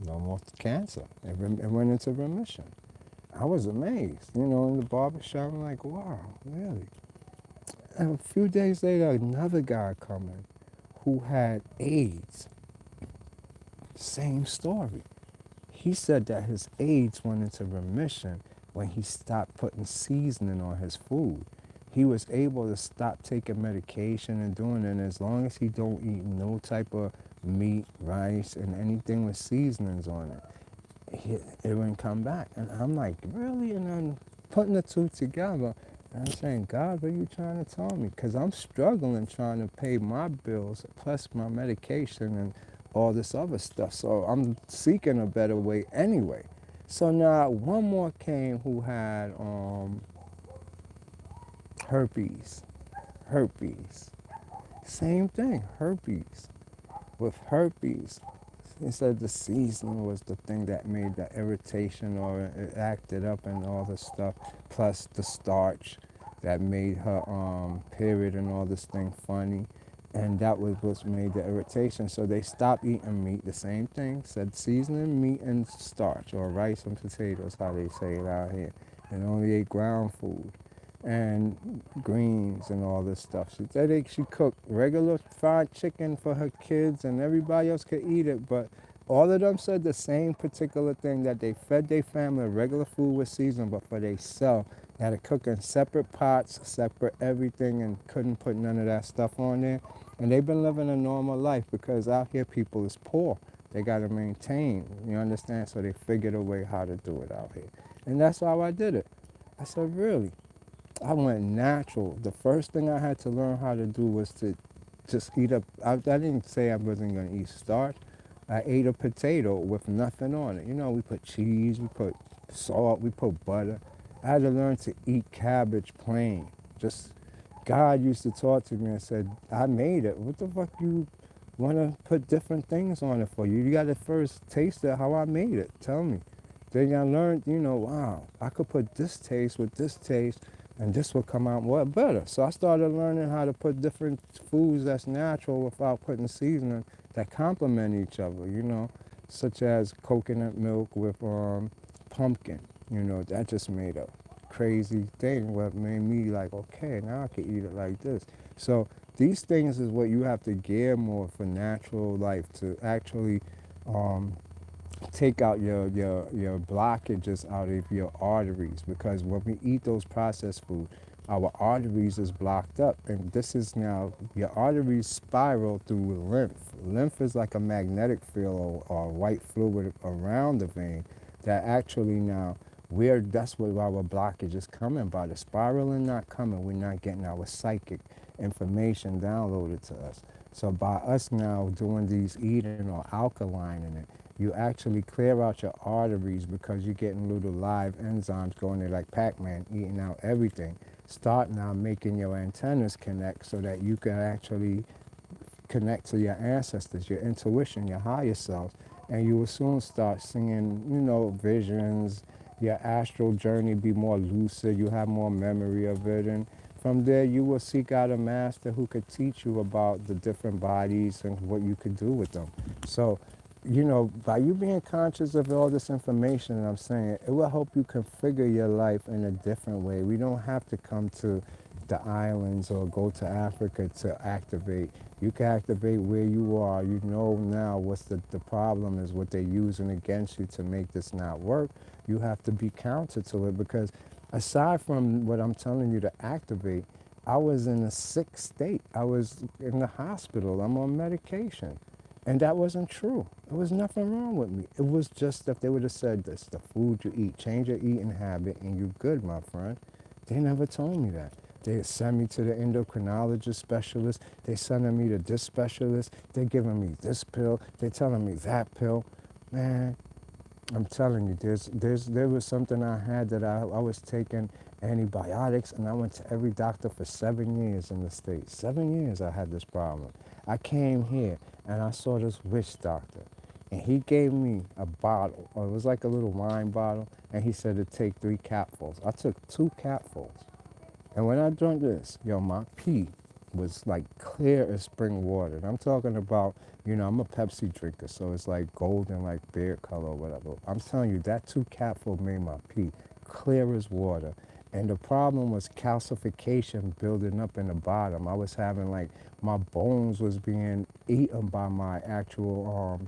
A: no more cancer. It went into remission. I was amazed, in the barber shop. I'm like, wow, really? And a few days later, another guy coming who had AIDS. Same story. He said that his AIDS went into remission when he stopped putting seasoning on his food. He was able to stop taking medication and doing it, and as long as he don't eat no type of meat, rice, and anything with seasonings on it, it wouldn't come back. And I'm like, really? And I'm putting the two together. And I'm saying, God, what are you trying to tell me? Because I'm struggling trying to pay my bills, plus my medication and all this other stuff. So I'm seeking a better way anyway. So now one more came who had herpes. Herpes. Same thing, herpes. With herpes, he said the seasoning was the thing that made the irritation or it acted up and all this stuff, plus the starch that made her period and all this thing funny. And that was what made the irritation. So they stopped eating meat, the same thing, said seasoning, meat, and starch, or rice and potatoes, how they say it out here. And only ate ground food and greens and all this stuff. She said she cooked regular fried chicken for her kids and everybody else could eat it, but all of them said the same particular thing, that they fed their family regular food with seasoning, but for themselves, they had to cook in separate pots, separate everything, and couldn't put none of that stuff on there. And they've been living a normal life because out here people is poor. They got to maintain, you understand? So they figured a way how to do it out here. And that's how I did it. I said, really? I went natural. The first thing I had to learn how to do was to just eat up. I didn't say I wasn't going to eat starch. I ate a potato with nothing on it. We put cheese, we put salt, we put butter. I had to learn to eat cabbage plain. Just God used to talk to me and said, I made it. What the fuck you want to put different things on it for? You got to first taste it how I made it. Tell me. Then I learned, wow, I could put this taste with this taste and this will come out more better. So I started learning how to put different foods that's natural without putting seasoning that complement each other, such as coconut milk with pumpkin. That just made a crazy thing. What made me like, okay, now I can eat it like this. So these things is what you have to gear more for natural life to actually um, take out your blockages out of your arteries, because when we eat those processed food, our arteries is blocked up, and this is now your arteries spiral through lymph. Lymph is like a magnetic field or white fluid around the vein that actually now that's where our blockage is coming by. The spiraling not coming, we're not getting our psychic information downloaded to us. So by us now doing these eating or alkalining it, you actually clear out your arteries because you're getting little live enzymes going there like Pac-Man, eating out everything. Start now making your antennas connect so that you can actually connect to your ancestors, your intuition, your higher selves, and you will soon start seeing, visions. Your astral journey be more lucid. You have more memory of it, and from there you will seek out a master who could teach you about the different bodies and what you could do with them. So, by you being conscious of all this information that I'm saying, it will help you configure your life in a different way. We don't have to come to the islands or go to Africa to activate. You can activate where you are. You know now what's the problem is, what they're using against you to make this not work. You have to be counter to it, because aside from what I'm telling you to activate, I was in a sick state. I was in the hospital. I'm on medication. And that wasn't true. There was nothing wrong with me. It was just that they would have said this, the food you eat, change your eating habit and you're good, my friend. They never told me that. They send me to the endocrinologist specialist. They sending me to this specialist. They're giving me this pill. They're telling me that pill. Man, I'm telling you, there was something I had that I was taking antibiotics, and I went to every doctor for 7 years in the States. 7 years I had this problem. I came here, and I saw this witch doctor, and he gave me a bottle, or it was like a little wine bottle, and he said to take 3 capfuls. I took 2 capfuls. And when I drank this, my pee was like clear as spring water. And I'm talking about, I'm a Pepsi drinker, so it's like golden, like beer color or whatever. I'm telling you, that 2 capful made my pee clear as water. And the problem was calcification building up in the bottom. I was having like my bones was being eaten by my actual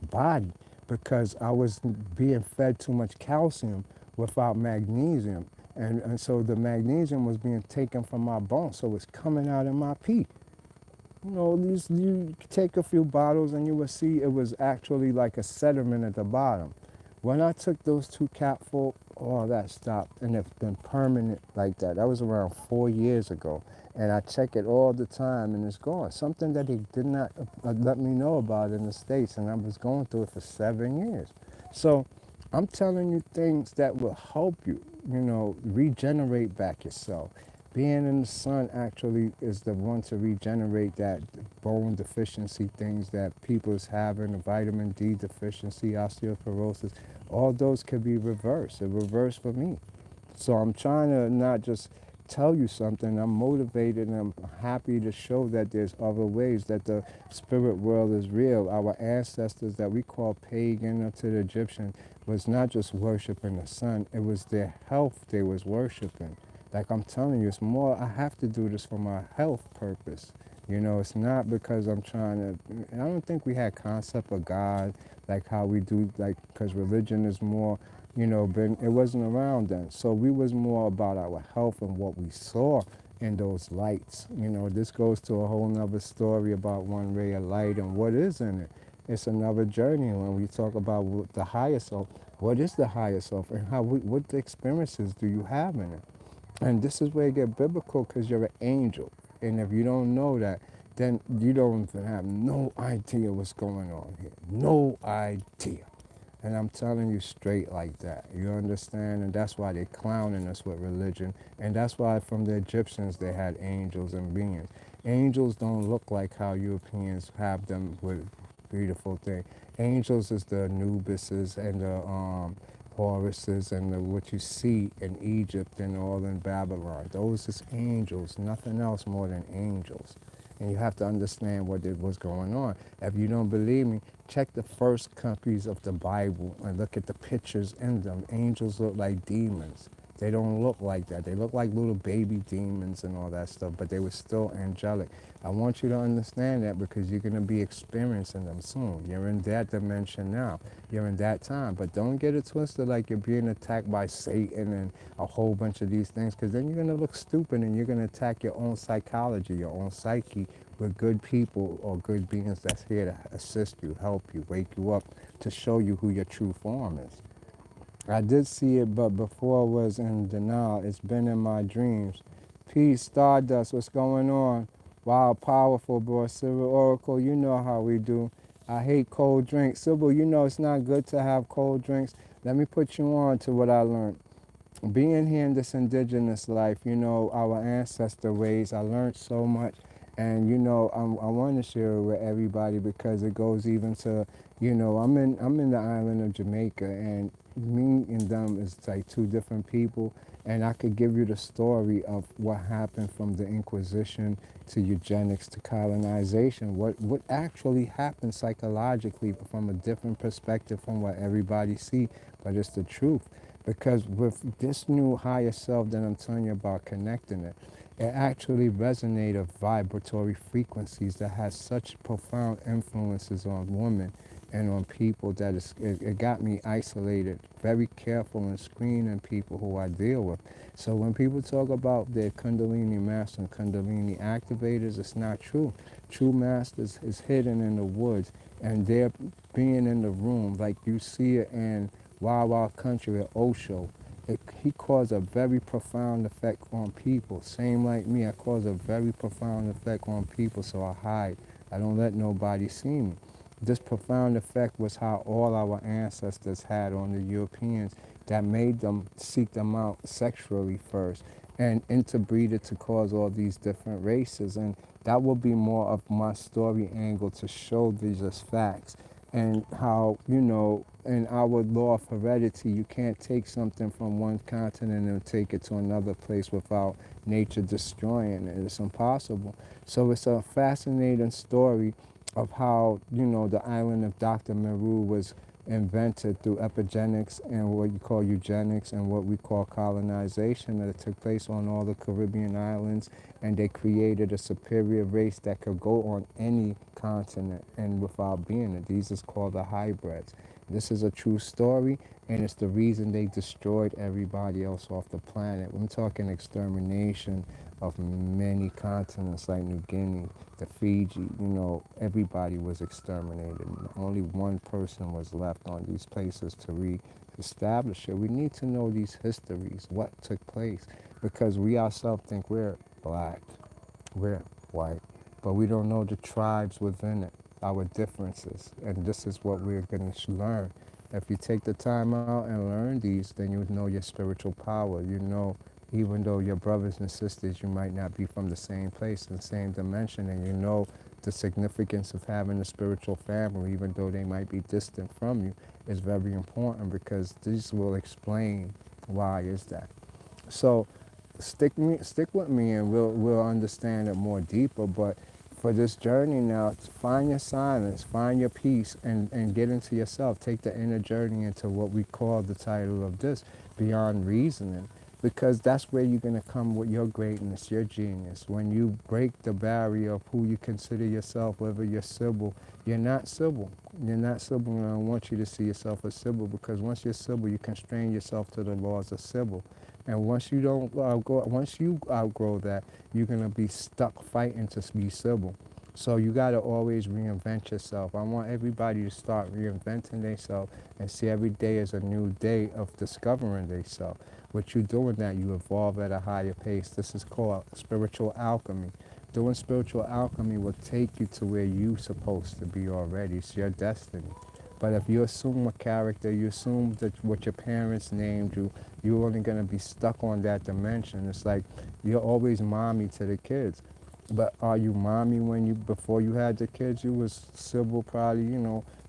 A: body because I was being fed too much calcium without magnesium. And so the magnesium was being taken from my bones, so it's coming out in my pee. These you take a few bottles and you will see it was actually like a sediment at the bottom. When I took those two capfuls, all that stopped, and it's been permanent like that. That was around 4 years ago, and I check it all the time, and it's gone. Something that he did not let me know about in the States, and I was going through it for 7 years. So I'm telling you things that will help you, regenerate back yourself. Being in the sun actually is the one to regenerate that bone deficiency things that people's having, the vitamin D deficiency, osteoporosis. All those could be reversed. It reversed for me. So I'm trying to not just tell you something. I'm motivated and I'm happy to show that there's other ways, that the spirit world is real. Our ancestors that we call pagan up to the Egyptian was not just worshiping the sun, it was their health they was worshiping. Like I'm telling you, it's more, I have to do this for my health purpose. It's not because I'm trying to, I don't think we had concept of God like how we do, like, because religion is more, it wasn't around then. So we was more about our health and what we saw in those lights. This goes to a whole nother story about one ray of light and what is in it. It's another journey when we talk about the higher self. What is the higher self and what experiences do you have in it? And this is where you get biblical because you're an angel. And if you don't know that, then you don't even have no idea what's going on here. No idea. And I'm telling you straight like that. You understand? And that's why they're clowning us with religion. And that's why from the Egyptians they had angels and beings. Angels don't look like how Europeans have them with beautiful thing. Angels is the Anubises and the Horuses and what you see in Egypt and all in Babylon. Those is angels, nothing else more than angels. And you have to understand what was going on. If you don't believe me, check the first copies of the Bible and look at the pictures in them. Angels look like demons. They don't look like that. They look like little baby demons and all that stuff, but they were still angelic. I want you to understand that because you're going to be experiencing them soon. You're in that dimension now. You're in that time. But don't get it twisted like you're being attacked by Satan and a whole bunch of these things, because then you're going to look stupid and you're going to attack your own psychology, your own psyche with good people or good beings that's here to assist you, help you, wake you up, to show you who your true form is. I did see it, but before I was in denial. It's been in my dreams. Peace, Stardust, what's going on? Wow, powerful, bro. Civil Oracle, you know how we do. I hate cold drinks. Sybil, you know it's not good to have cold drinks. Let me put you on to what I learned. Being here in this indigenous life, our ancestor ways, I learned so much. And, I want to share it with everybody because it goes even to, I'm in the island of Jamaica, and me and them is like two different people. And I could give you the story of what happened from the Inquisition to eugenics to colonization, what actually happened psychologically from a different perspective from what everybody see, but it's the truth. Because with this new higher self that I'm telling you about, connecting it, it actually resonates vibratory frequencies that has such profound influences on women and on people that it got me isolated, very careful in screening people who I deal with. So when people talk about their Kundalini master and Kundalini activators, it's not true. True masters is hidden in the woods, and they're being in the room like you see it in Wild Wild Country at Osho. He caused a very profound effect on people. Same like me, I cause a very profound effect on people, so I hide. I don't let nobody see me. This profound effect was how all our ancestors had on the Europeans that made them seek them out sexually first and interbreeded to cause all these different races. And that will be more of my story angle to show these as facts. And how, in our law of heredity, you can't take something from one continent and take it to another place without nature destroying it. It's impossible. So it's a fascinating story of how, the island of Dr. Meru was invented through epigenics and what you call eugenics and what we call colonization that took place on all the Caribbean islands, and they created a superior race that could go on any continent and without being it. These is called the hybrids. This is a true story, and it's the reason they destroyed everybody else off the planet. I'm talking extermination of many continents like New Guinea, the Fiji, everybody was exterminated. Only one person was left on these places to re-establish it. We need to know these histories, what took place, because we ourselves think we're black, we're white, but we don't know the tribes within it, our differences, and this is what we're going to learn. If you take the time out and learn these, then you know your spiritual power. You know, even though your brothers and sisters, you might not be from the same place, the same dimension, and you know the significance of having a spiritual family, even though they might be distant from you, is very important because this will explain why is that. So stick with me, and we'll understand it more deeper. But for this journey now, find your silence, find your peace, and get into yourself. Take the inner journey into what we call the title of this, beyond reasoning, because that's where you're going to come with your greatness, your genius. When you break the barrier of who you consider yourself, whether you're Sybil, you're not Sybil. You're not Sybil, and I don't want you to see yourself as Sybil, because once you're Sybil, you constrain yourself to the laws of Sybil. And once you outgrow that, you're gonna be stuck fighting to be Sybil. So you gotta always reinvent yourself. I want everybody to start reinventing themselves and see every day as a new day of discovering themselves. What you doing that, you evolve at a higher pace. This is called spiritual alchemy. Doing spiritual alchemy will take you to where you're supposed to be already. It's your destiny. But if you assume a character, you assume that what your parents named you, you're only going to be stuck on that dimension. It's like you're always mommy to the kids. But are you mommy when before you had the kids, you was Sybil, probably,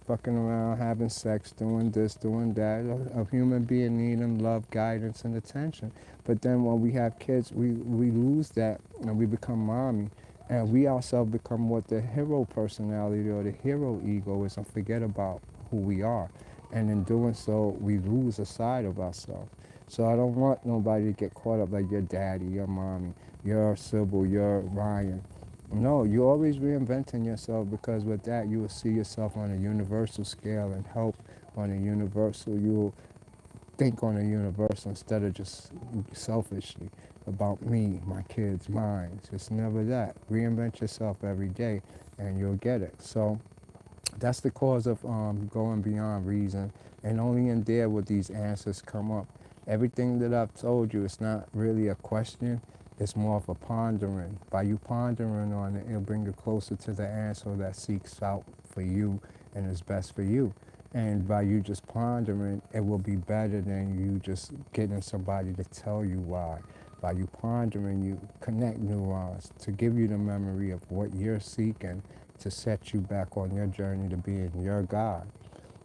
A: fucking around, having sex, doing this, doing that. A human being needing love, guidance, and attention. But then when we have kids, we lose that and we become mommy. And we ourselves become what the hero personality or the hero ego is and forget about who we are. And in doing so, we lose a side of ourselves. So I don't want nobody to get caught up like your daddy, your mommy, your Sybil, your Ryan. No, you're always reinventing yourself, because with that, you will see yourself on a universal scale and help on a universal. You'll think on a universal instead of just selfishly about me, my kids, mine. It's never that. Reinvent yourself every day and you'll get it. So that's the cause of going beyond reason, and only in there will these answers come up. Everything that I've told you, it's not really a question, it's more of a pondering. By you pondering on it, it'll bring you closer to the answer that seeks out for you and is best for you. And by you just pondering, it will be better than you just getting somebody to tell you why. By you pondering, you connect neurons to give you the memory of what you're seeking, to set you back on your journey to being your God.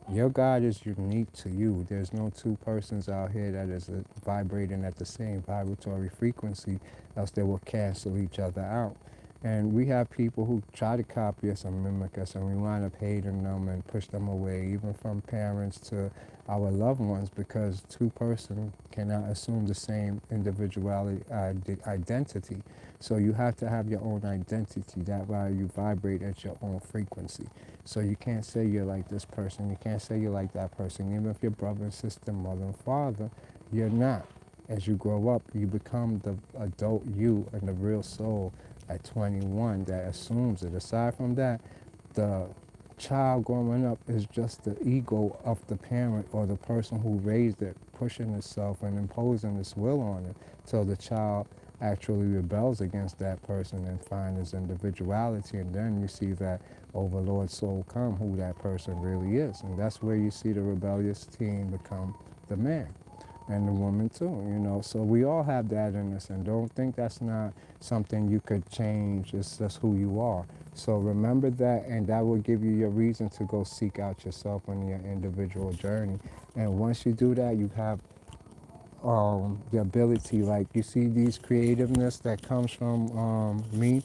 A: Your God is unique to you. There's no two persons out here that is vibrating at the same vibratory frequency, else they will cancel each other out. And we have people who try to copy us and mimic us, and we wind up hating them and push them away, even from parents to our loved ones, because two persons cannot assume the same individuality identity. So you have to have your own identity. That why you vibrate at your own frequency. So you can't say you're like this person. You can't say you're like that person. Even if you're brother and sister, mother and father, you're not. As you grow up, you become the adult you and the real soul at 21 that assumes it. Aside from that, the child growing up is just the ego of the parent or the person who raised it, pushing itself and imposing its will on it, till the child actually rebels against that person and finds its individuality, and then you see that overlord soul come, who that person really is. And that's where you see the rebellious teen become the man, and the woman too, So we all have that in us, and don't think that's not something you could change. It's just who you are. So remember that, and that will give you your reason to go seek out yourself on your individual journey. And once you do that, you have the ability, like you see these creativeness that comes from me,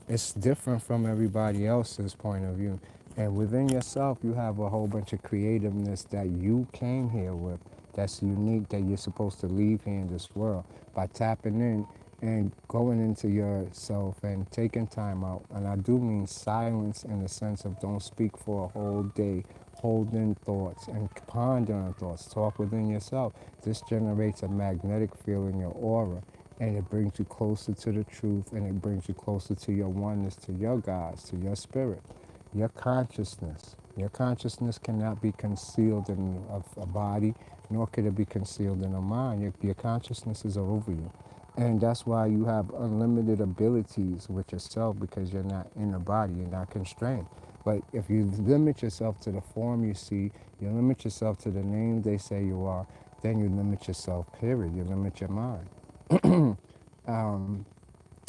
A: it's different from everybody else's point of view. And within yourself, you have a whole bunch of creativeness that you came here with that's unique that you're supposed to leave here in this world by tapping in and going into yourself and taking time out. And I do mean silence in the sense of don't speak for a whole day, hold in thoughts and ponder on thoughts. Talk within yourself. This generates a magnetic field in your aura and it brings you closer to the truth and it brings you closer to your oneness, to your gods, to your spirit. Your consciousness. Your consciousness cannot be concealed in a body, nor could it be concealed in a mind. Your consciousness is over you. And that's why you have unlimited abilities with yourself because you're not in the body, you're not constrained. But if you limit yourself to the form you see, you limit yourself to the name they say you are, then you limit yourself, period. You limit your mind. um,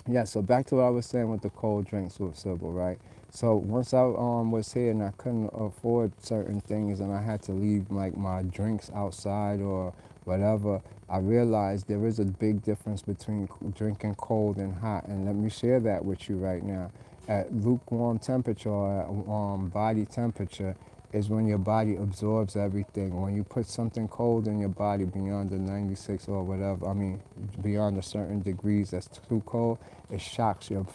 A: yeah, so back to what I was saying with the cold drinks with Sybil, right? So once I was here and I couldn't afford certain things and I had to leave like my drinks outside or whatever, I realized there is a big difference between drinking cold and hot. And let me share that with you right now. At lukewarm temperature or at body temperature, is when your body absorbs everything. When you put something cold in your body beyond the 96 or whatever, I mean, beyond a certain degrees that's too cold, it shocks your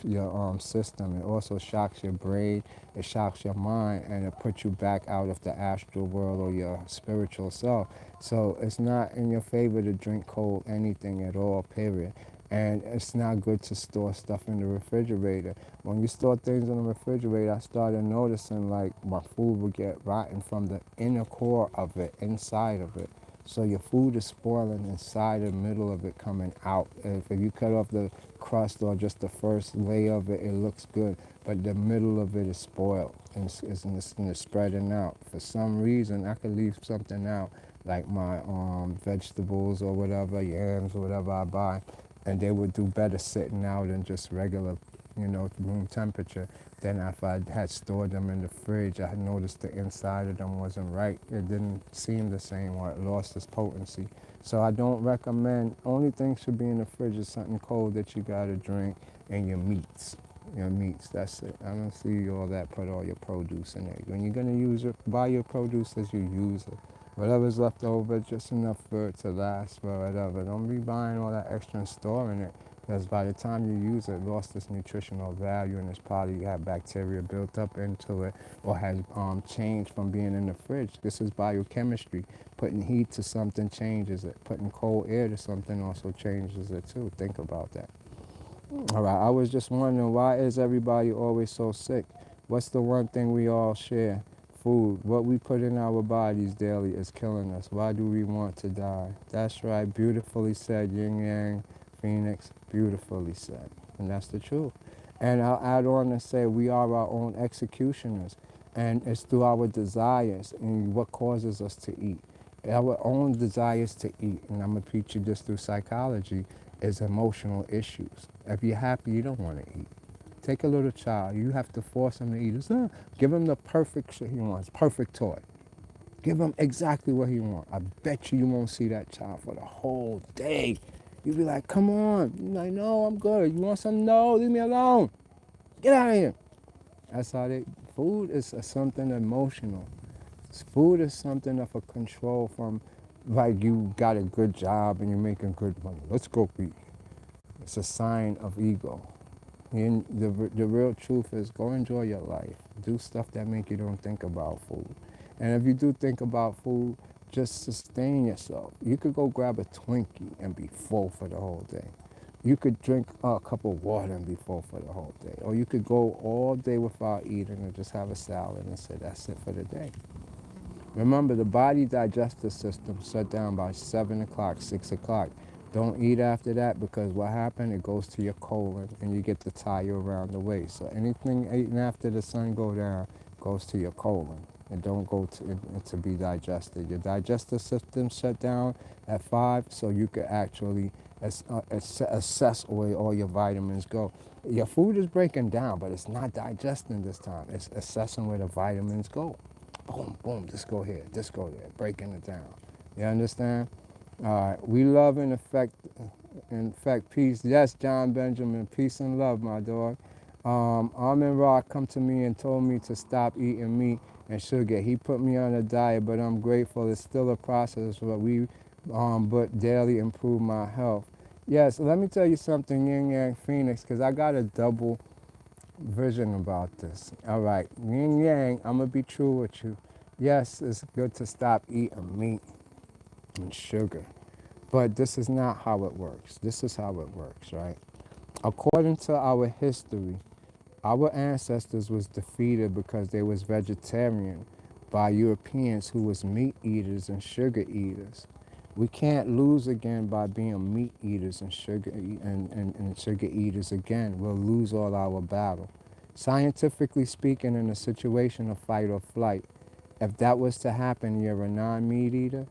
A: system. It also shocks your brain. It shocks your mind, and it puts you back out of the astral world or your spiritual self. So it's not in your favor to drink cold anything at all, period. And it's not good to store stuff in the refrigerator. When you store things in the refrigerator, I started noticing like my food would get rotten from the inner core of it, inside of it. So your food is spoiling inside the middle of it coming out. If you cut off the crust or just the first layer of it, it looks good. But the middle of it is spoiled and it's spreading out. For some reason, I could leave something out, like my vegetables or whatever, yams or whatever I buy, and they would do better sitting out in just regular, room temperature than if I had stored them in the fridge. I had noticed the inside of them wasn't right. It didn't seem the same or it lost its potency. So I don't recommend, only thing should be in the fridge is something cold that you gotta drink and your meats. Your meats, that's it. I don't see all that, put all your produce in it. When you're gonna use it, buy your produce as you use it. Whatever's left over, just enough for it to last for whatever. Don't be buying all that extra and storing it. Because by the time you use it, it lost its nutritional value and it's probably had bacteria built up into it or has changed from being in the fridge. This is biochemistry. Putting heat to something changes it. Putting cold air to something also changes it too. Think about that. All right, I was just wondering, why is everybody always so sick? What's the one thing we all share? Food. What we put in our bodies daily is killing us. Why do we want to die? That's right, beautifully said, Yin Yang, Phoenix, beautifully said. And that's the truth. And I'll add on and say we are our own executioners. And it's through our desires and what causes us to eat. Our own desires to eat, and I'm going to teach you this through psychology, is emotional issues. If you're happy, you don't want to eat. Take a little child, you have to force him to eat. Give him the perfect shit he wants, perfect toy. Give him exactly what he wants. I bet you won't see that child for the whole day. You'll be like, come on. You're like, no, I'm good. You want some? No, leave me alone. Get out of here. That's how food is something emotional. Food is something of a control from, like you got a good job and you're making good money. Let's go eat. It's a sign of ego. And the real truth is go enjoy your life. Do stuff that make you don't think about food. And if you do think about food, just sustain yourself. You could go grab a Twinkie and be full for the whole day. You could drink a cup of water and be full for the whole day. Or you could go all day without eating and just have a salad and say that's it for the day. Remember, the body digestive system shut down by 7 o'clock, 6 o'clock. Don't eat after that because what happened, it goes to your colon and you get the tire around the waist. So anything eaten after the sun go down goes to your colon. It don't go to be digested. Your digestive system shut down at 5 so you could actually assess where all your vitamins go. Your food is breaking down, but it's not digesting this time. It's assessing where the vitamins go. Boom, boom, this go here, this go there, breaking it down. You understand? All right, we love and affect peace. Yes, John Benjamin, peace and love, my dog. Almond Rock come to me and told me to stop eating meat and sugar. He put me on a diet, but I'm grateful. It's still a process, but daily improve my health. Yes, let me tell you something, Yin Yang Phoenix, because I got a double vision about this. All right, Yin Yang, I'm gonna be true with you. Yes, it's good to stop eating meat and sugar, but this is not how it works. This is how it works, right? According to our history, our ancestors was defeated because they was vegetarian by Europeans who was meat eaters and sugar eaters. We can't lose again by being meat eaters and and sugar eaters again. We'll lose all our battle. Scientifically speaking, in a situation of fight or flight, if that was to happen, you're a non-meat eater,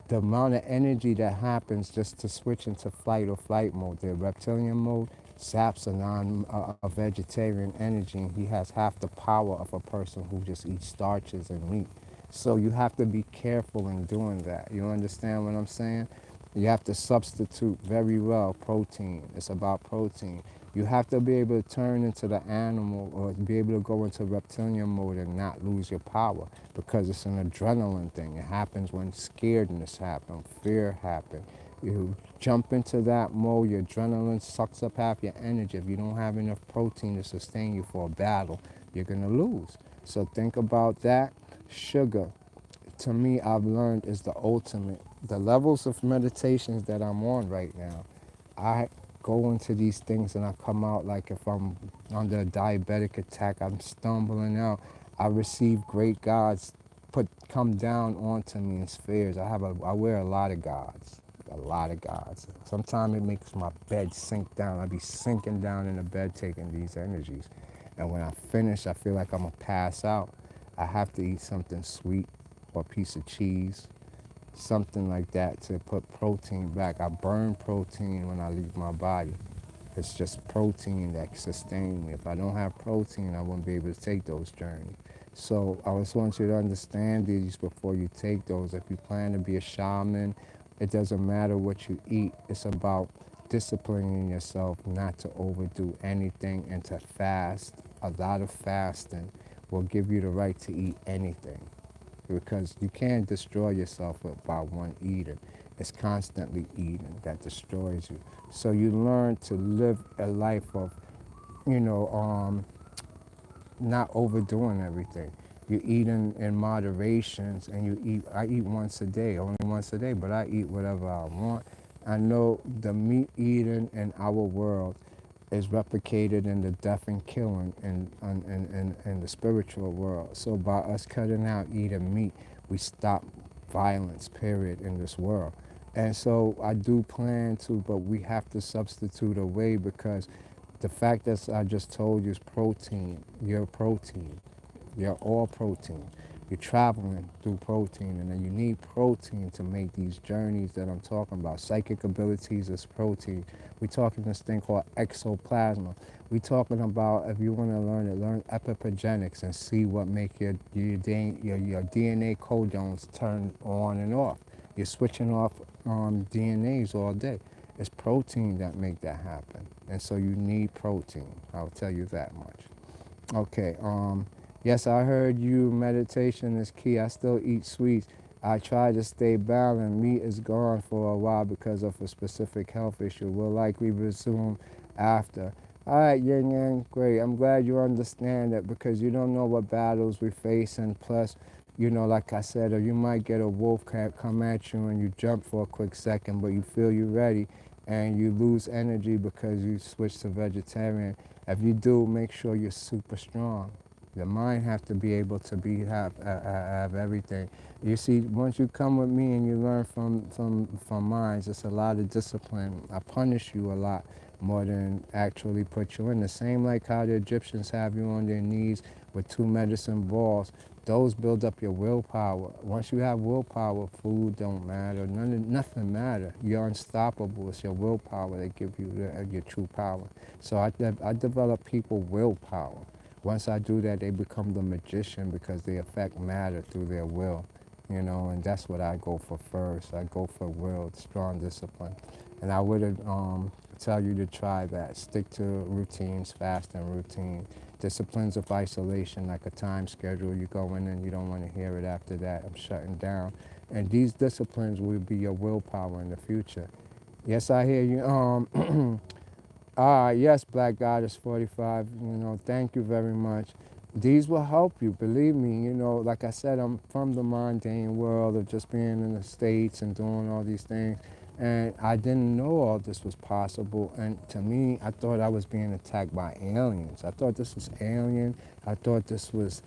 A: the amount of energy that happens just to switch into fight or flight mode, the reptilian mode, saps a vegetarian energy, and he has half the power of a person who just eats starches and meat. So you have to be careful in doing that. You understand what I'm saying? You have to substitute very well protein. It's about protein. You have to be able to turn into the animal or be able to go into reptilian mode and not lose your power because it's an adrenaline thing. It happens when scaredness happens, fear happens. You jump into that mode, your adrenaline sucks up half your energy. If you don't have enough protein to sustain you for a battle, you're going to lose. So think about that. Sugar, to me, I've learned is the ultimate. The levels of meditations that I'm on right now, I go into these things and I come out like if I'm under a diabetic attack, I'm stumbling out. I receive great gods come down onto me in spheres. I wear a lot of gods, a lot of gods. Sometimes it makes my bed sink down. I be sinking down in the bed taking these energies, and when I finish, I feel like I'm gonna pass out. I have to eat something sweet or a piece of cheese, something like that to put protein back. I burn protein when I leave my body. It's just protein that sustains me. If I don't have protein, I won't be able to take those journeys. So I just want you to understand these before you take those. If you plan to be a shaman, it doesn't matter what you eat. It's about disciplining yourself not to overdo anything and to fast. A lot of fasting will give you the right to eat anything because you can't destroy yourself by one eating. It's constantly eating that destroys you. So you learn to live a life of, you know, not overdoing everything. You eat in moderations, and you eat. I eat once a day, only once a day, but I eat whatever I want. I know the meat eating in our world is replicated in the death and killing in the spiritual world. So by us cutting out eating meat, we stop violence, period, in this world. And so I do plan to, but we have to substitute a way because the fact that I just told you is protein. You're protein. You're all protein. You're traveling through protein, and then you need protein to make these journeys that I'm talking about. Psychic abilities is protein. We're talking this thing called exoplasma. We're talking about if you want to learn it, learn epipogenics and see what make your DNA codons turn on and off. You're switching off DNAs all day. It's protein that make that happen, and so you need protein. I'll tell you that much. Okay. Yes, I heard you. Meditation is key. I still eat sweets. I try to stay balanced. Meat is gone for a while because of a specific health issue. We'll likely resume after. All right, Yin Yang, great. I'm glad you understand that because you don't know what battles we face, and plus, you know, like I said, or you might get a wolf cat come at you and you jump for a quick second, but you feel you're ready, and you lose energy because you switch to vegetarian. If you do, make sure you're super strong. The mind have to be able to have everything. You see, once you come with me and you learn from minds, it's a lot of discipline. I punish you a lot more than actually put you in. The same like how the Egyptians have you on their knees with two medicine balls. Those build up your willpower. Once you have willpower, food don't matter. Nothing matter. You're unstoppable. It's your willpower that gives you your true power. So I develop people willpower. Once I do that, they become the magician because they affect matter through their will, you know, and that's what I go for first. I go for will, strong discipline. And I would tell you to try that. Stick to routines, fast and routine. Disciplines of isolation, like a time schedule. You go in and you don't want to hear it after that. I'm shutting down. And these disciplines will be your willpower in the future. Yes, I hear you. Yes, Black Goddess 45, thank you very much. These will help you, believe me. Like I said, I'm from the mundane world of just being in the States and doing all these things. And I didn't know all this was possible. And to me, I thought I was being attacked by aliens. I thought this was alien. I thought this was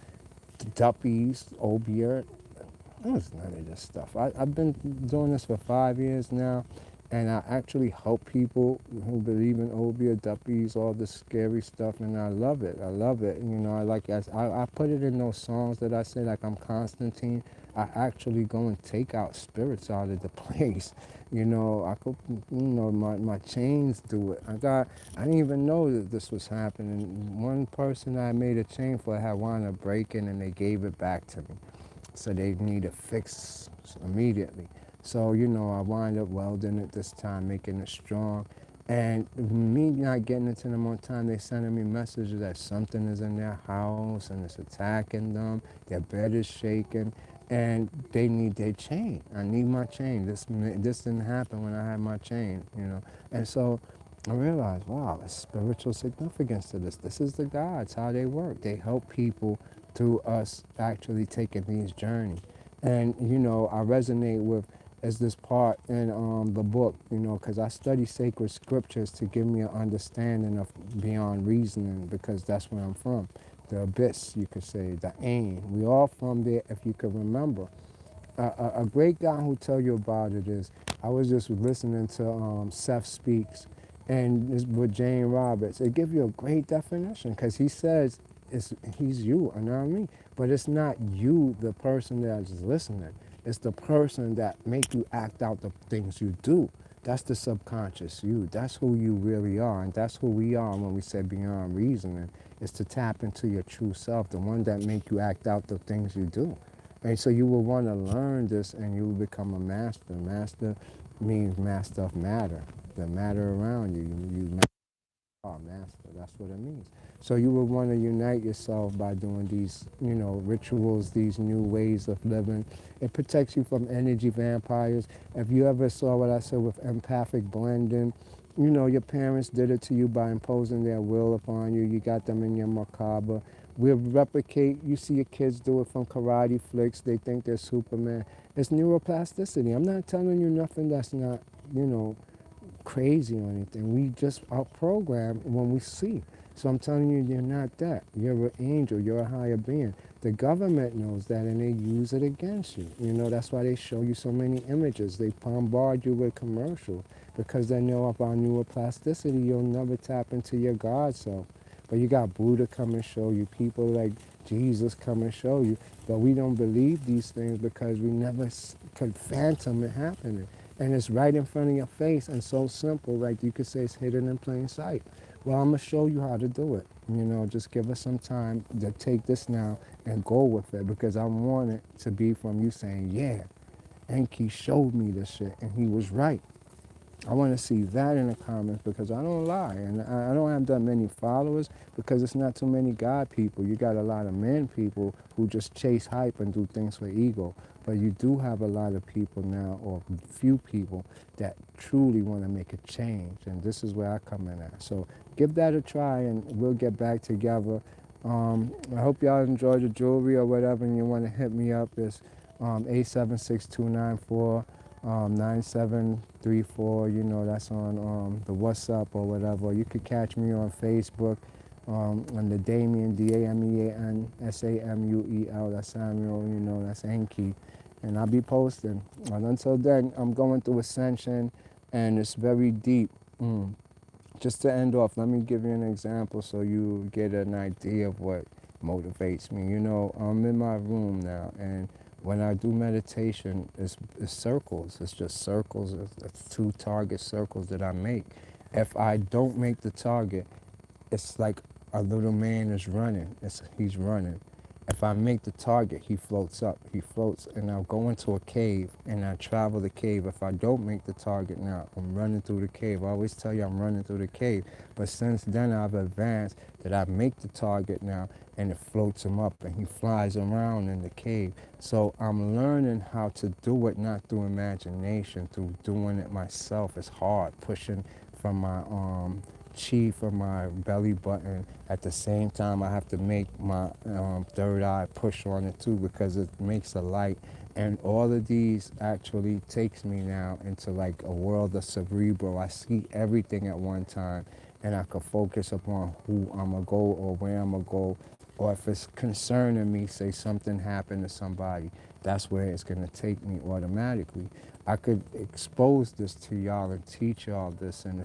A: Duppies, Obeah. It was none of this stuff. I've been doing this for 5 years now, and I actually help people who believe in Obeah, Duppies, all this scary stuff, and I love it. I love it. I put it in those songs that I say, like I'm Constantine. I actually go and take out spirits out of the place. I could, my chains do it. I didn't even know that this was happening. One person I made a chain for had wound up breaking, and they gave it back to me. So they need a fix immediately. So, I wind up welding it this time, making it strong. And me not getting it to them on time, they sending me messages that something is in their house and it's attacking them. Their bed is shaking, and they need their chain. I need my chain. This didn't happen when I had my chain. And so I realized, wow, there's spiritual significance to this. This is the gods, how they work. They help people through us actually taking these journeys. And, I resonate with as this part in the book, because I study sacred scriptures to give me an understanding of beyond reasoning, because that's where I'm from. The abyss, you could say, the aim. We all from there, if you could remember. A great guy who tell you about it is, I was just listening to Seth Speaks, and it's with Jane Roberts. It gives you a great definition, because he says he's you, you know what I mean? But it's not you, the person that is listening. It's the person that make you act out the things you do. That's the subconscious you. That's who you really are, and that's who we are when we say beyond reasoning. Is to tap into your true self, the one that make you act out the things you do. And so you will want to learn this, and you will become a master. Master means master of matter, the matter around you. You master. That's what it means. So you would want to unite yourself by doing these, rituals, these new ways of living. It protects you from energy vampires. If you ever saw what I said with empathic blending, your parents did it to you by imposing their will upon you. You got them in your macabre. We'll replicate. You see your kids do it from karate flicks. They think they're Superman. It's neuroplasticity. I'm not telling you nothing that's not, crazy or anything. We just are programmed when we see. So I'm telling you, you're not that. You're an angel. You're a higher being. The government knows that, and they use it against you. That's why they show you so many images. They bombard you with commercials because they know about neuroplasticity. You'll never tap into your God self. But you got Buddha come and show you. People like Jesus come and show you. But we don't believe these things because we never could phantom it happening. And it's right in front of your face and so simple, like you could say it's hidden in plain sight. Well, I'm going to show you how to do it. Just give us some time to take this now and go with it, because I want it to be from you saying, yeah, Enki showed me this shit and he was right. I want to see that in the comments, because I don't lie. And I don't have that many followers because it's not too many God people. You got a lot of men people who just chase hype and do things for ego. But you do have a lot of people now, or few people, that truly want to make a change. And this is where I come in at. So give that a try, and we'll get back together. I hope y'all enjoy the jewelry or whatever, and you want to hit me up. It's 876-294. 9734, that's on the WhatsApp or whatever. You could catch me on Facebook on the Damien, Damean, Samuel, that's Samuel, that's Enki. And I'll be posting. And until then, I'm going through ascension, and it's very deep. Just to end off, let me give you an example so you get an idea of what motivates me. I'm in my room now, and when I do meditation, it's circles. It's just circles. It's 2 target circles that I make. If I don't make the target, it's like a little man is running. He's running. If I make the target, he floats up. He floats, and I'll go into a cave, and I travel the cave. If I don't make the target now, I'm running through the cave. I always tell you I'm running through the cave. But since then, I've advanced that I make the target now, and it floats him up, and he flies around in the cave. So I'm learning how to do it, not through imagination, through doing it myself. It's hard, pushing from my chi from my belly button. At the same time, I have to make my third eye push on it too, because it makes a light. And all of these actually takes me now into like a world of cerebral. I see everything at one time, and I can focus upon who I'm gonna go or where I'm gonna go, or if it's concerning me, say something happened to somebody, that's where it's gonna take me automatically. I could expose this to y'all and teach y'all this, and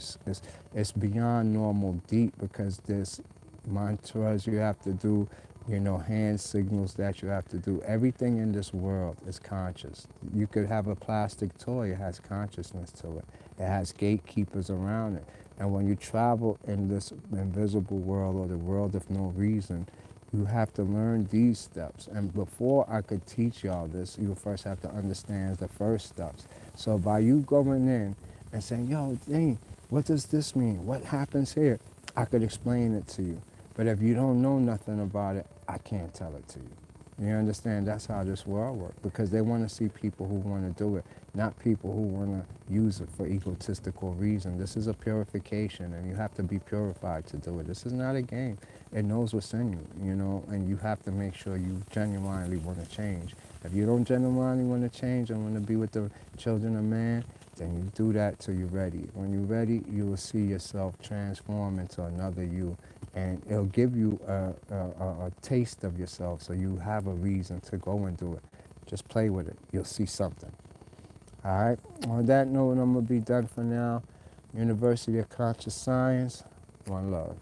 A: it's beyond normal deep, because there's mantras you have to do, hand signals that you have to do. Everything in this world is conscious. You could have a plastic toy, it has consciousness to it. It has gatekeepers around it. And when you travel in this invisible world, or the world of no reason, you have to learn these steps. And before I could teach y'all this, you first have to understand the first steps. So by you going in and saying, yo, dang, what does this mean? What happens here? I could explain it to you. But if you don't know nothing about it, I can't tell it to you. You understand? That's how this world works. Because they want to see people who want to do it, not people who want to use it for egotistical reasons. This is a purification, and you have to be purified to do it. This is not a game. It knows what's in you, and you have to make sure you genuinely want to change. If you don't genuinely want to change and want to be with the children of man, then you do that till you're ready. When you're ready, you will see yourself transform into another you, and it'll give you a taste of yourself, so you have a reason to go and do it. Just play with it. You'll see something. All right? On that note, I'm going to be done for now. University of Conscious Science. One love.